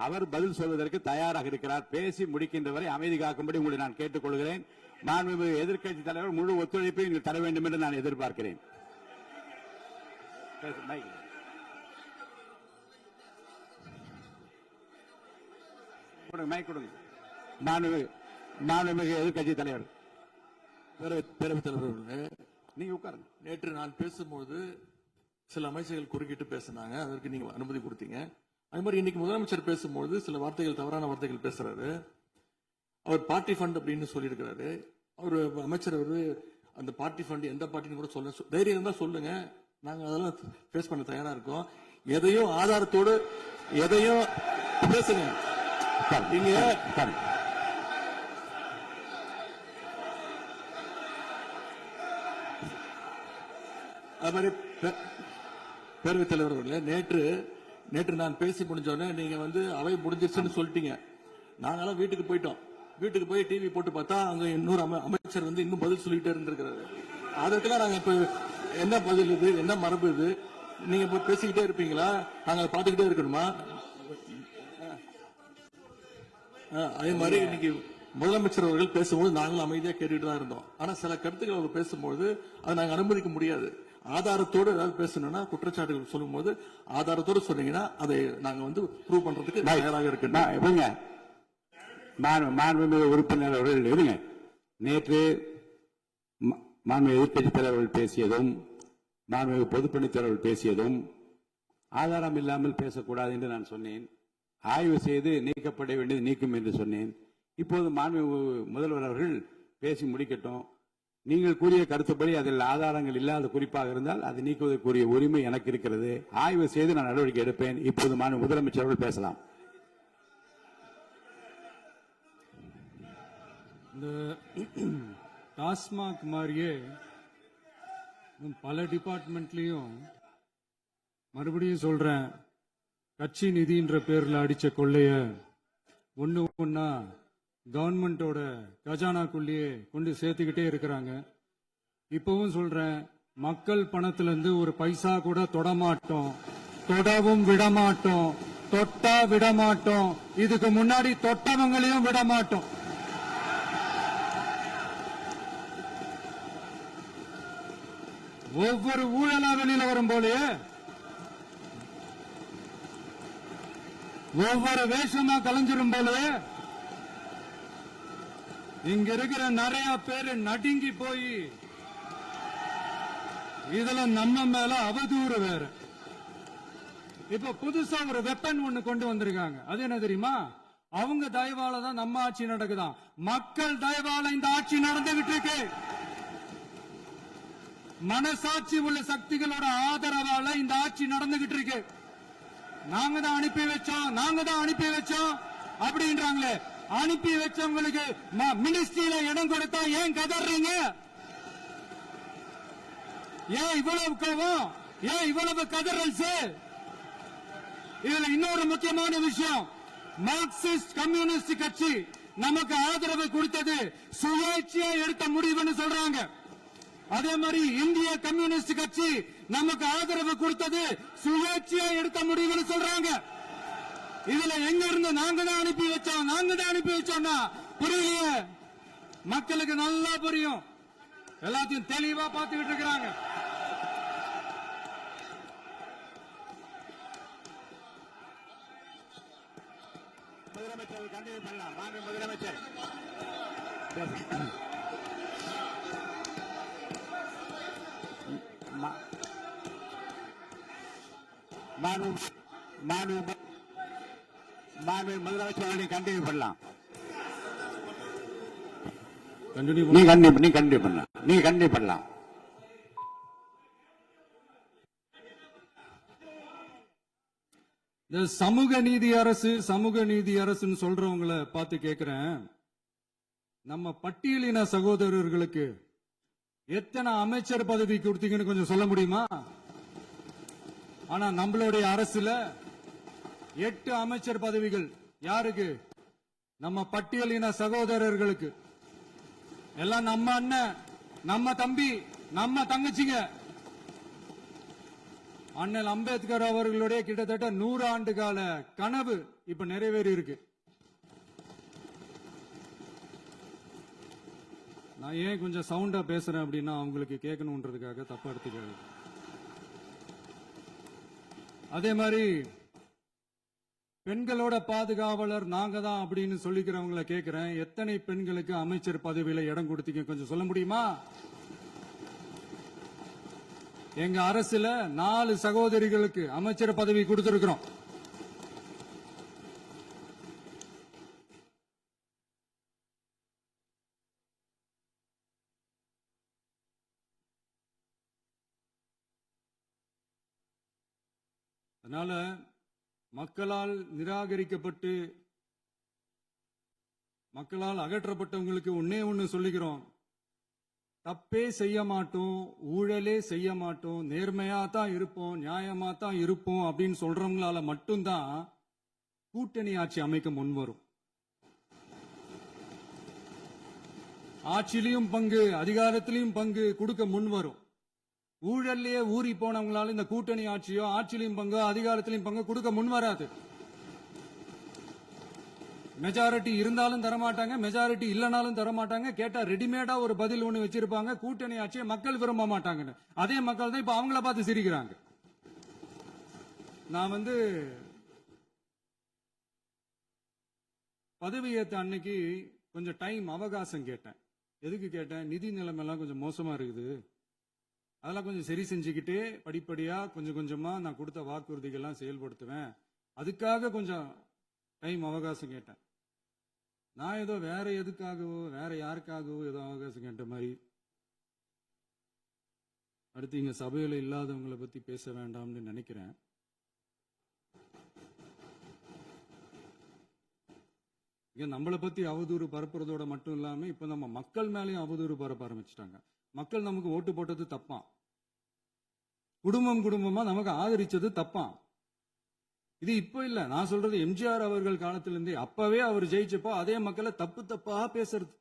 அவர் பதில் சொல்வதற்கு தயாராக இருக்கிறார். பேசி முடிக்கின்ற வரை அமைதி காக்கும்படி உங்களை நான் கேட்டுக்கொள்கிறேன். மாண்புமிகு எதிர்க்கட்சி தலைவர் முழு ஒத்துழைப்பை நீங்கள் தர வேண்டும் என்று நான் எதிர்பார்க்கிறேன். மாண்புமிகு எதிர்க்கட்சி தலைவர், பேரவைத் தலைவர், நீங்க உட்காருங்க. நேற்று நான் பேசும்போது சில அமைச்சர்கள் குறுக்கிட்டு பேசினாங்க. அதற்கு நீங்க அனுமதி கொடுத்தீங்க. அதே மாதிரி இன்னைக்கு முதலமைச்சர் பேசும்போது சில வார்த்தைகள், தவறான வார்த்தைகள் பேசுறாரு. அவர் பார்ட்டி ஃபண்ட் அப்படின்னு சொல்லியிருக்கிறாரு. அவர் அமைச்சர் அந்த பார்ட்டி ஃபண்ட் எந்த பார்ட்டின்னு கூட சொல்ல தைரியம் இருந்தா சொல்லுங்க. நாங்க அதெல்லாம் ஃபேஸ் பண்ண தயாரா இருக்கோம். எதையும் ஆதாரத்தோடு எதையும் பேசுங்க. நீங்க அது மாதிரி பேரவைத் தலைவர் அவர்களே, நேற்று நான் பேசி முடிஞ்சோடனே நீங்க அவை முடிஞ்சிருச்சுன்னு சொல்லிட்டீங்க. நாங்கெல்லாம் வீட்டுக்கு போயிட்டோம். வீட்டுக்கு போய் டிவி போட்டு பார்த்தா அங்க இன்னொரு அமைச்சர் இன்னும் பதில் சொல்லிட்டே இருந்திருக்கிறாரு. அதற்கெல்லாம் நாங்க இப்ப என்ன பதில் இது, என்ன மரபு இது? நீங்க இப்ப பேசிக்கிட்டே இருப்பீங்களா? நாங்க பாத்துக்கிட்டே இருக்கணுமா? அதே மாதிரி இன்னைக்கு முதலமைச்சர் அவர்கள் பேசும்போது நாங்களும் அமைதியா கேட்டுட்டு தான் இருந்தோம். ஆனா சில கருத்துக்கள் அவர் பேசும்போது அதை நாங்க அனுமதிக்க முடியாது. ஆதாரத்தோடு ஏதாவது பேசணும்னா, குற்றச்சாட்டுகள் சொல்லும்போது ஆதாரத்தோடு சொன்னீங்கன்னா அதை நாங்க வந்து ப்ரூவ் பண்றதுக்கு தயாராக இருக்கு. மாண்புமிகு உறுப்பினர் அவர்கள் இருங்க. நேற்று மாண்புமிகு எதிர்க்கட்சி தலைவர்கள் பேசியதும் மாண்புமிகு பொதுப்பணித்தலைவர்கள் பேசியதும் ஆதாரம் இல்லாமல் பேசக்கூடாது என்று நான் சொன்னேன். ஆய்வு செய்து நீக்கப்பட வேண்டியது நீக்கும் என்று சொன்னேன். இப்போது மாண்புமிகு முதல்வர் அவர்கள் பேசி முடிக்கட்டும். நீங்கள் கூறிய கருத்துப்படி அதில் ஆதாரங்கள் இல்லாத குறிப்பாக இருந்தால் அதை நீக்குவதற்குரிய உரிமை எனக்கு இருக்கிறது. ஆய்வு செய்து நான் நடவடிக்கை எடுப்பேன். இப்போது மாண்புமிகு முதலமைச்சர் அவர்கள் பேசலாம். இந்த டாஸ்மாக் மாதிரியே பல டிபார்ட்மெண்ட்லயும் மறுபடியும் சொல்றேன், கட்சி நிதின்ற பேர்ல அடிச்ச கொள்ளைய ஒண்ணு ஒன்னா கவர்மெண்டோட கஜானாக்குள்ளேயே கொண்டு சேர்த்துக்கிட்டே இருக்கிறாங்க. இப்பவும் சொல்றேன், மக்கள் பணத்துல இருந்து ஒரு பைசா கூட தொடமாட்டோம், தொடவும் விடமாட்டோம், தொட்டா விடமாட்டோம், இதுக்கு முன்னாடி தொட்டவங்களையும் விடமாட்டோம். ஒவ்வொரு ஊழலா வெளியில வரும் போலயே ஒவ்வொரு வேஷமா கலைஞ்சிரும் போலயே இங்க இருக்கிற நிறைய பேரு நடுங்கி போய் இதுல நம்ம மேல அவதூறு வேற. இப்ப புதுசா ஒரு வெப்பன் ஒண்ணு கொண்டு வந்திருக்காங்க. அது என்ன தெரியுமா? அவங்க தயவால தான் நம்ம ஆட்சி நடக்குதாம். மக்கள் தயவால இந்த ஆட்சி நடந்துகிட்டு இருக்கு. மனசாட்சி உள்ள சக்திகளோட ஆதரவால இந்த ஆட்சி நடந்துகிட்டு இருக்கு. நாங்க தான் அனுப்பி வச்சோம் அப்படின்றாங்களே. அனுப்பி வச்சவங்களுக்கு மினிஸ்ட்ரியில இடம் கொடுத்தா ஏன் கதறீங்க? ஏன் இவ்வளவு கோவம்? ஏன் இவ்வளவு கதறல்ஸ்? இதுல இன்னொரு முக்கியமான விஷயம், மார்க்சிஸ்ட் கம்யூனிஸ்ட் கட்சி நமக்கு ஆதரவு கொடுத்தது சுயேட்சையா எடுத்த முடிவுன்னு சொல்றாங்க. அதே மாதிரி இந்திய கம்யூனிஸ்ட் கட்சி நமக்கு ஆதரவு கொடுத்தது சுயேட்சையா எடுத்த முடிவுன்னு சொல்றாங்க. இதுல எங்க இருந்து நாங்க தான் அனுப்பி வச்சோம்னா புரியலையே. மக்களுக்கு நல்லா புரியும், எல்லாத்தையும் தெளிவா பார்த்துக்கிட்டு இருக்கிறாங்க. முதலமைச்சர் கண்டினியூ பண்ணலாம். மாண்பு முதலமைச்சர் முதலமைச்சர் கண்டினியூ பண்ணலாம். நீங்க கண்டினியூ பண்ணலாம். இந்த சமூக நீதி அரசுன்னு சொல்றவங்களை பார்த்து கேட்கிறேன், நம்ம பட்டியலின சகோதரர்களுக்கு எத்தனை அமைச்சர் பதவி கொடுத்தீங்கன்னு கொஞ்சம் சொல்ல முடியுமா? ஆனா நம்மளுடைய அரசுல 8 அமைச்சர் பதவிகள் யாருக்கு? நம்ம பட்டியலின சகோதரர்களுக்கு. எல்லாம் நம்ம அண்ணன், நம்ம தம்பி, நம்ம தங்கச்சிங்க. அண்ணல் அம்பேத்கர் அவர்களுடைய கிட்டத்தட்ட 100 ஆண்டு கால கனவு இப்ப நிறைவேறி இருக்கு. நான் ஏன் கொஞ்சம் சவுண்டா பேசுறேன் அப்படின்னா அவங்களுக்கு கேட்கணும்ன்றதுக்காக தப்பா எடுத்துக்காது. அதே மாதிரி பெண்களோட பாதுகாவலர் நாங்க தான் அப்படின்னு சொல்லிக்கிறவங்களை கேட்கிறேன், எத்தனை பெண்களுக்கு அமைச்சர் பதவியில இடம் கொடுத்தீங்க கொஞ்சம் சொல்ல முடியுமா? எங்க அரசுல 4 சகோதரிகளுக்கு அமைச்சர் பதவி கொடுத்திருக்கிறோம். அதனால மக்களால் நிராகரிக்கப்பட்டு மக்களால் அகற்றப்பட்டவங்களுக்கு ஒண்ணு சொல்லிக்கிறோம், தப்பே செய்ய மாட்டோம், ஊழலே செய்ய மாட்டோம், நேர்மையா தான் இருப்போம், நியாயமா தான் இருப்போம் அப்படின்னு சொல்றவங்களால மட்டும்தான் கூட்டணி ஆட்சி அமைக்க முன்வரும். ஆட்சியிலையும் பங்கு, அதிகாரத்திலையும் பங்கு கொடுக்க முன்வரும். ஊழல்லையே ஊறி போனவங்களால இந்த கூட்டணி ஆட்சியோ ஆட்சியிலையும் பங்கு அதிகாரத்திலையும் பங்கு கொடுக்க முன்வராது. மெஜாரிட்டி இருந்தாலும் தரமாட்டாங்க, மெஜாரிட்டி இல்லைனாலும் தரமாட்டாங்க. கேட்டா ரெடிமேடா ஒரு பதில் ஒண்ணு வச்சிருப்பாங்க, கூட்டணி ஆட்சியை மக்கள் விரும்ப மாட்டாங்கன்னு. அதே மக்கள் தான் இப்ப அவங்கள பார்த்து சிரிக்கிறாங்க. நான் பதவியேற்ற அன்னைக்கு கொஞ்சம் டைம் அவகாசம் கேட்டேன். எதுக்கு கேட்டேன்? நிதி நிலைமைலாம் கொஞ்சம் மோசமா இருக்குது, அதெல்லாம் கொஞ்சம் சரி செஞ்சுக்கிட்டு படிப்படியா கொஞ்சம் கொஞ்சமா நான் கொடுத்த வாக்குறுதிகள்லாம் செயல்படுத்துவேன், அதுக்காக கொஞ்சம் டைம் அவகாசம் கேட்டேன். நான் ஏதோ வேற எதுக்காகவோ வேற யாருக்காகவோ ஏதோ அவகாசம் கேட்ட மாதிரி. அடுத்து இங்க சபையில இல்லாதவங்களை பத்தி பேச வேண்டாம்னு நினைக்கிறேன். இங்க நம்மளை பத்தி அவதூறு பரப்புறதோட மட்டும் இல்லாம இப்ப நம்ம மக்கள் மேலேயும் அவதூறு பரப்ப ஆரம்பிச்சிட்டாங்க. மக்கள் நமக்கு ஓட்டு போட்டது தப்பான், குடும்பம் குடும்பமா நமக்கு ஆதரிச்சது தப்பான். இது இப்ப இல்ல, நான் சொல்றது எம்ஜிஆர் அவர்கள் காலத்திலிருந்தே. அப்பவே அவர் ஜெயிச்சப்போ அதே மக்களை தப்பு தப்பா பேசுறது.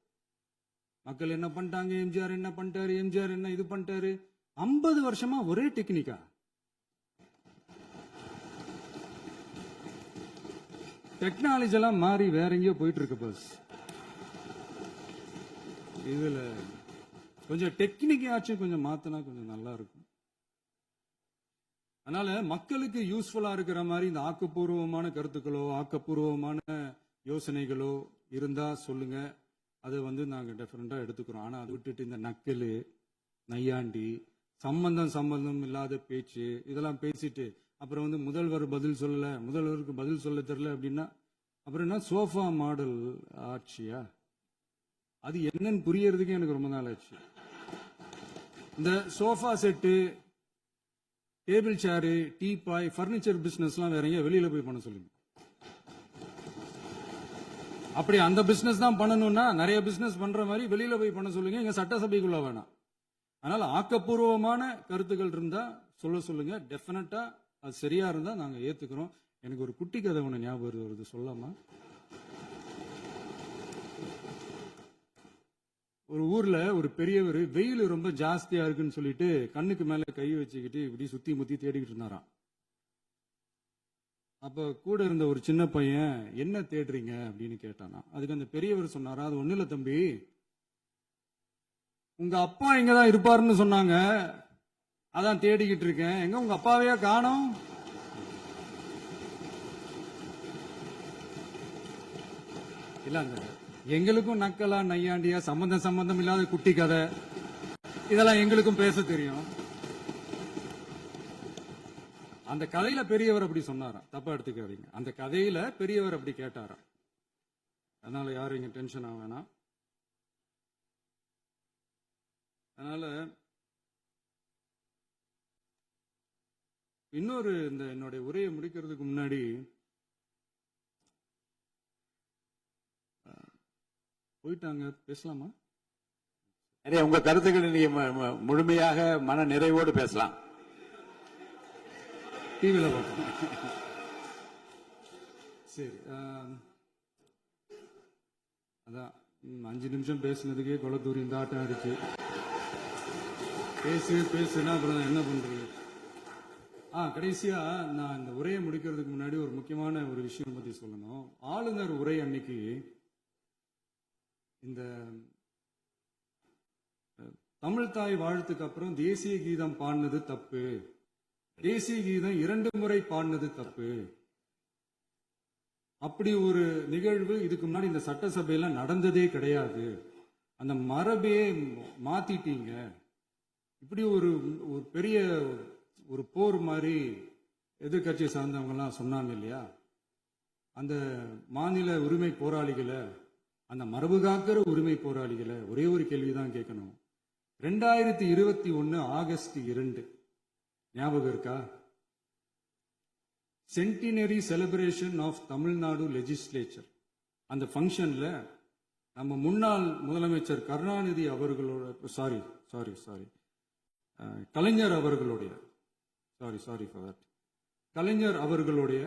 மக்கள் என்ன பண்ணிட்டாங்க, எம்ஜிஆர் என்ன பண்ணிட்டாரு, எம்ஜிஆர் என்ன இது பண்ணிட்டாரு. 50 வருஷமா ஒரே டெக்னிக்கா. டெக்னாலஜி எல்லாம் மாறி வேற எங்கேயோ போயிட்டு இருக்கு பஸ். இதுல கொஞ்சம் டெக்னிக்காச்சும் கொஞ்சம் மாத்தினா கொஞ்சம் நல்லா இருக்கும். அதனால மக்களுக்கு யூஸ்ஃபுல்லா இருக்கிற மாதிரி இந்த ஆக்கப்பூர்வமான கருத்துக்களோ ஆக்கப்பூர்வமான யோசனைகளோ இருந்தா சொல்லுங்க, அதை நாங்க டிஃபரெண்டா எடுத்துக்கிறோம். ஆனா அதை விட்டுட்டு இந்த நக்கலு நையாண்டி சம்பந்தம் இல்லாத பேச்சு இதெல்லாம் பேசிட்டு அப்புறம் முதல்வர் பதில் சொல்லல, முதல்வருக்கு பதில் சொல்ல தெரியல அப்படின்னா அப்புறம் என்ன சோஃபா மாடல் ஆட்சியா? அது என்னன்னு புரியறதுக்கு எனக்கு ரொம்ப நாள் ஆச்சு. இந்த sofa set, table chair, teapoy, furniture பிசினஸ்லாம் வேற எங்க வெளியில போய் பண்ண சொல்லுங்க. அப்படி அந்த பிசினஸ் தான் பண்ணணும்னா நிறைய பிசினஸ் பண்ற மாதிரி வெளியில போய் பண்ண சொல்லுங்க, இங்க சட்டசபைக்குள்ள வேணாம். அதனால ஆக்கப்பூர்வமான கருத்துக்கள் இருந்தா சொல்லுங்க, டெஃபினட்டா அது சரியா இருந்தா நாங்க ஏத்துக்கிறோம். எனக்கு ஒரு குட்டி கதை ஒண்ணு ஞாபகம் வருது, சொல்லாமா? ஒரு ஊர்ல ஒரு பெரியவர் வெயில் ரொம்ப ஜாஸ்தியா இருக்குன்னு சொல்லிட்டு கண்ணுக்கு மேல கை வச்சுக்கிட்டு இப்படி சுத்தி முத்தி தேடிக்கிட்டு இருந்தாராம். அப்ப கூட இருந்த ஒரு சின்ன பையன் என்ன தேடுறீங்க அப்படின்னு கேட்டானா. அதுக்கு அந்த பெரியவர் சொன்னாரா, அது ஒண்ணு இல்ல தம்பி, உங்க அப்பா இங்கதான் இருப்பாருன்னு சொன்னாங்க, அதான் தேடிக்கிட்டு இருக்கேன். எங்க உங்க அப்பாவையா காணோம்? இல்லங்க, எங்களுக்கும் நக்கலா நையாண்டியா சம்பந்தம் இல்லாத குட்டி கதை இதெல்லாம் எங்களுக்கும் பேச தெரியும். அந்த கதையில பெரியவர் அப்படி சொன்னாராம், தப்பா எடுத்துக்காதீங்க. அந்த கதையில பெரியவர் அப்படி கேட்டாராம். அதனால யாரும் இங்க டென்ஷன் ஆக வேணாம். அதனால இன்னொரு இந்த என்னுடைய உரையை முடிக்கிறதுக்கு முன்னாடி போயிட்டாங்க, பேசலாமா? நிறைய உங்க கருத்துக்களை நீங்க முழுமையாக மன நிறைவோடு பேசலாம். டிவியில பார்க்கலாம். சரி, அதான் 5 நிமிஷம் பேசுனதுக்கே கொளத்தூரி இந்த ஆட்டம் இருக்கு. பேசுனா அப்புறம் என்ன பண்றது? கடைசியா நான் இந்த உரையை முடிக்கிறதுக்கு முன்னாடி ஒரு முக்கியமான ஒரு விஷயம் பத்தி சொல்லணும். ஆளுநர் உரை அன்னைக்கு இந்த தமிழ் தாய் வாழ்த்துக்கு அப்புறம் தேசிய கீதம் பாடினது தப்பு, தேசிய கீதம் 2 முறை பாடினது தப்பு, அப்படி ஒரு நிகழ்வு இதுக்கு முன்னாடி இந்த சட்டசபையில நடந்ததே கிடையாது, அந்த மரபையே மாத்திட்டீங்க, இப்படி ஒரு பெரிய ஒரு போர் மாதிரி எதிர்கட்சி சார்ந்தவங்க எல்லாம் சொன்னாங்க இல்லையா? அந்த மாநில உரிமை போராளிகளை, அந்த மரபு காக்கிற உரிமை போராளிகளை ஒரே ஒரு கேள்விதான் கேட்கணும். 2021 ஆகஸ்ட் 2 ஞாபகம் இருக்கா? Centenary celebration of Tamil Nadu legislature. அந்த ஃபங்க்ஷன்ல நம்ம முன்னாள் முதலமைச்சர் கருணாநிதி அவர்களோட கலைஞர் அவர்களுடைய கலைஞர் அவர்களுடைய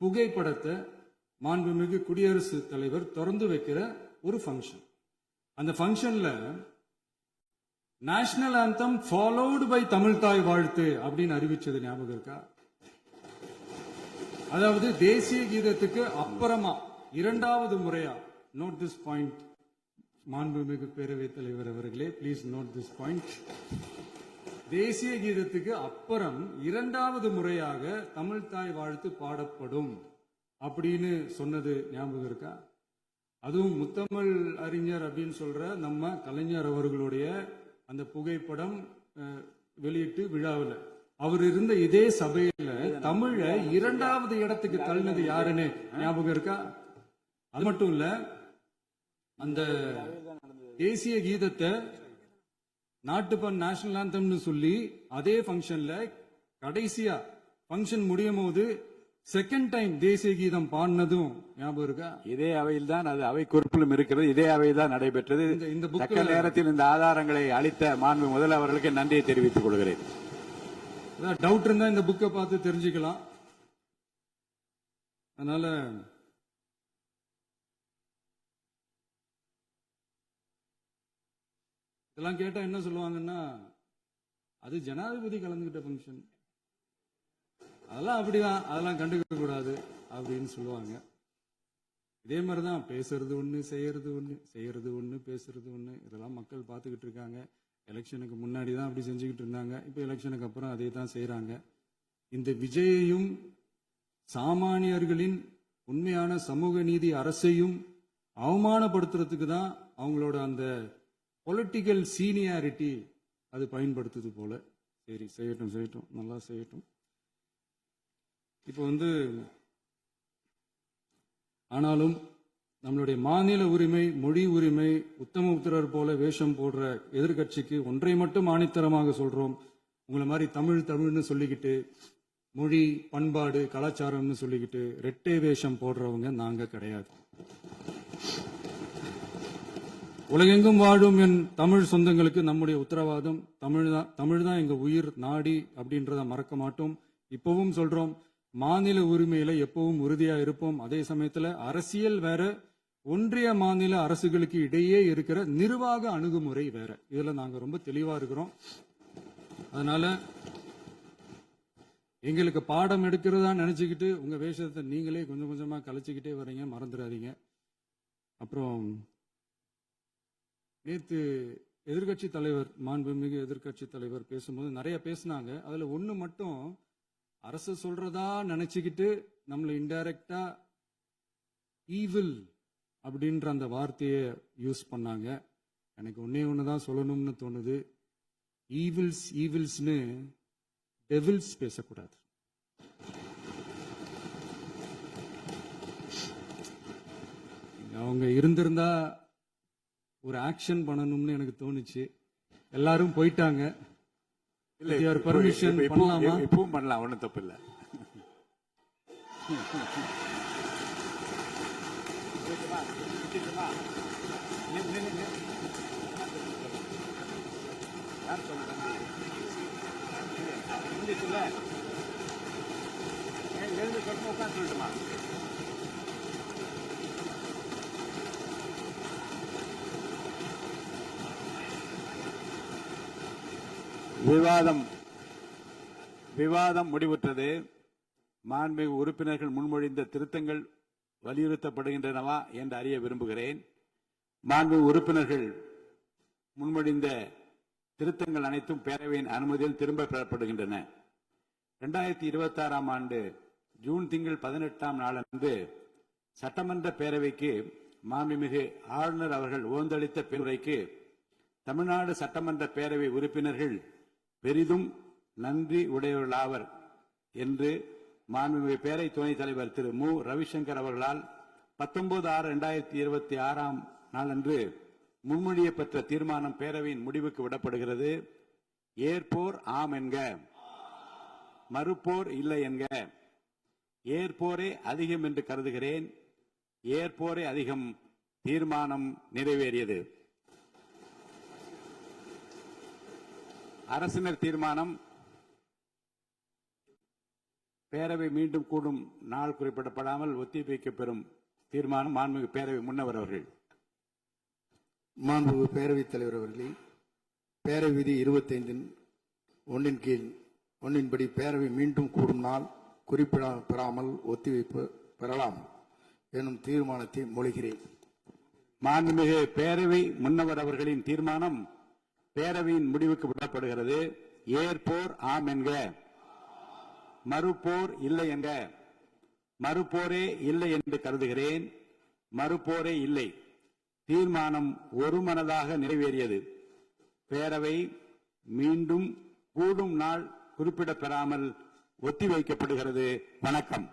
புகைப்படத்தை மாண்புமிகு குடியரசுத் தலைவர் திறந்து வைக்கிற ஒரு ஃபங்க்ஷன். அந்த ஃபங்க்ஷன்ல national anthem followed by Tamil Thai Vazhthu அப்படின்னு அறிவிச்சது ஞாபகம் இருக்கா? அதாவது தேசிய கீதத்துக்கு அப்புறமா இரண்டாவது முறையா, நோட் திஸ் பாயிண்ட் மாண்புமிகு பேரவைத் தலைவர் அவர்களே, ப்ளீஸ் நோட் திஸ் பாயிண்ட். தேசிய கீதத்துக்கு அப்புறம் இரண்டாவது முறையாக தமிழ் தாய் வாழ்த்து பாடப்படும் அப்படின்னு சொன்னது ஞாபகம் இருக்கா? அதுவும் முத்தமிழ் அறிஞர் அப்படின்னு சொல்ற நம்ம கலைஞர் அவர்களுடைய அந்த புகைப்படம் வெளியிட்டு விழாவில் அவர் இருந்த இதே சபையில தமிழ இரண்டாவது இடத்துக்கு தள்ளினது யாருன்னு ஞாபகம் இருக்கா? அது மட்டும் இல்ல, அந்த தேசிய கீதத்தை நாட்டுப்பண் நேஷனல் ஆந்தம்னு சொல்லி அதே ஃபங்க்ஷன்ல கடைசியா ஃபங்க்ஷன் முடியும் போது செகண்ட் டைம் தேசிய கீதம் பாடினதும் ஞாபகம் இருக்கா? இதே அவையில் தான் அது அவை குறிப்பிலும் இருக்கிறது. இதே அவையில் தான் நடைபெற்றது. இந்த தக்க நேரத்தில் இந்த ஆதாரங்களை அளித்த மாண்பு முதல்வர்களுக்கு நன்றியை தெரிவித்துக் கொள்கிறேன். டவுட் இருந்தா இந்த புக்கை பார்த்து தெரிஞ்சுக்கலாம். அதனால இதெல்லாம் கேட்டா என்ன சொல்லுவாங்கன்னா, அது ஜனாதிபதி கலந்துகிட்ட ஃபங்க்ஷன், அதெல்லாம் அப்படிதான், அதெல்லாம் கண்டுக்க கூடாது அப்படின்னு சொல்லுவாங்க. இதே மாதிரிதான் பேசுறது ஒண்ணு, செய்யறது ஒண்ணு, செய்யறது ஒண்ணு, பேசுறது ஒண்ணு. இதெல்லாம் மக்கள் பார்த்துக்கிட்டு இருக்காங்க. எலெக்ஷனுக்கு முன்னாடி தான் அப்படி செஞ்சுக்கிட்டு இருந்தாங்க. இப்போ எலெக்ஷனுக்கு அப்புறம் அதே தான் செய்யறாங்க. இந்த விஜயையும் சாமானியர்களின் உண்மையான சமூக நீதி அரசையும் அவமானப்படுத்துறதுக்கு தான் அவங்களோட அந்த பொலிட்டிக்கல் சீனியாரிட்டி அது பயன்படுத்துது போல. சரி, செய்யட்டும் செய்யட்டும், நல்லா செய்யட்டும். இப்போ ஆனாலும் நம்மளுடைய மாநில உரிமை, மொழி உரிமை, உத்தமபுத்திரர் போல வேஷம் போடுற எதிர்கட்சிக்கு ஒன்றை மட்டும் ஆணித்தரமாக சொல்றோம். உங்களை மாதிரி தமிழ்னு சொல்லிக்கிட்டு, மொழி, பண்பாடு, கலாச்சாரம்னு சொல்லிக்கிட்டு ரெட்டை வேஷம் போடுறவங்க நாங்க கிடையாது. உலகெங்கும் வாழும் என் தமிழ் சொந்தங்களுக்கு நம்முடைய உத்தரவாதம் தமிழ் தான் எங்க உயிர் நாடி அப்படின்றத மறக்க மாட்டோம். இப்பவும் சொல்றோம், மாநில உரிமையில எப்பவும் உறுதியா இருப்போம். அதே சமயத்துல அரசியல் வேற, ஒன்றிய மாநில அரசுகளுக்கு இடையே இருக்கிற நிர்வாக அணுகுமுறை வேற. இதுல நாங்க ரொம்ப தெளிவா இருக்கிறோம். அதனால எங்களுக்கு பாடம் எடுக்கிறதா நினைச்சுக்கிட்டு உங்க வேஷத்தை நீங்களே கொஞ்சம் கொஞ்சமா கலைச்சிக்கிட்டே வர்றீங்க, மறந்துடாதீங்க. அப்புறம் நேத்து எதிர்கட்சி தலைவர், மாண்புமிகு எதிர்கட்சி தலைவர் பேசும்போது நிறைய பேசினாங்க. அதுல ஒண்ணு மட்டும் அரசு சொல்றதா நினைச்சுக்கிட்டு நம்மளை இன்டைரக்டா ஈவில் அப்படின்ற அந்த வார்த்தையை யூஸ் பண்ணாங்க. எனக்கு ஒன்னே ஒண்ணுதான் சொல்லணும்னு தோணுது. ஈவில்ஸ்னு டெவில்ஸ் பேசக்கூடாது. அவங்க இருந்திருந்தா ஒரு ஆக்ஷன் பண்ணணும்னு எனக்கு தோணுச்சு. எல்லாரும் போயிட்டாங்க. பர்மிஷன் பண்ணலாமா? இப்பவும் பண்ணலாம், ஒன்றும் தப்பு இல்லை. விவாதம் முடிவுற்றது. மாண்புமிகு உறுப்பினர்கள் முன்மொழிந்த திருத்தங்கள் வலியுறுத்தப்படுகின்றனவா என்று அறிய விரும்புகிறேன். மாண்புமிகு உறுப்பினர்கள் முன்மொழிந்த திருத்தங்கள் அனைத்தும் பேரவையின் அனுமதியில் திரும்ப பெறப்படுகின்றன. 2026 ஆண்டு ஜூன் திங்கள் 18ஆம் நாளன்று சட்டமன்ற பேரவைக்கு மாண்புமிகு ஆளுநர் அவர்கள் ஓந்தளித்த பெருரைக்கு தமிழ்நாடு சட்டமன்ற பேரவை உறுப்பினர்கள் பெரிதும் நன்றி உடையவர்களாவர் என்று மாண்புமிகு பேரவை துணைத் தலைவர் திரு மு ரவிசங்கர் அவர்களால் 19/6/2026 நாளன்று முன்மொழியப்பட்ட தீர்மானம் பேரவையின் முடிவுக்கு விடப்படுகிறது. ஏற்போர் ஆம் என்க, மறுப்போர் இல்லை என்க. ஏற்போரே அதிகம் என்று கருதுகிறேன். ஏற்போரே அதிகம். தீர்மானம் நிறைவேறியது. அரசினர் தீர்மானம். பேரவை மீண்டும் கூடும் நாள் குறிப்பிடப்படாமல் ஒத்திவைக்கப்பெறும் தீர்மானம். மாண்புமிகு பேரவை முன்னவர் அவர்கள். மாண்புமிகு பேரவைத் தலைவர் அவர்களே, பேரவை விதி 25 1 கீழ் 1 படி பேரவை மீண்டும் கூடும் நாள் குறிப்பிடாமல் ஒத்திவைப்பு பெறலாம் எனும் தீர்மானத்தை மொழிகிறேன். மாண்புமிகு பேரவை முன்னவர் அவர்களின் தீர்மானம் பேரவையின் முடிவுக்கு விடப்படுகிறது. ஏற்போர் ஆம் என்க, மறுப்போர் இல்லை என்க. மறுப்போரே இல்லை என்று கருதுகிறேன். மறுப்போரே இல்லை. தீர்மானம் ஒருமனதாக நிறைவேறியது. பேரவை மீண்டும் கூடும் நாள் குறிப்பிடப்பெறாமல் ஒத்திவைக்கப்படுகிறது. வணக்கம்.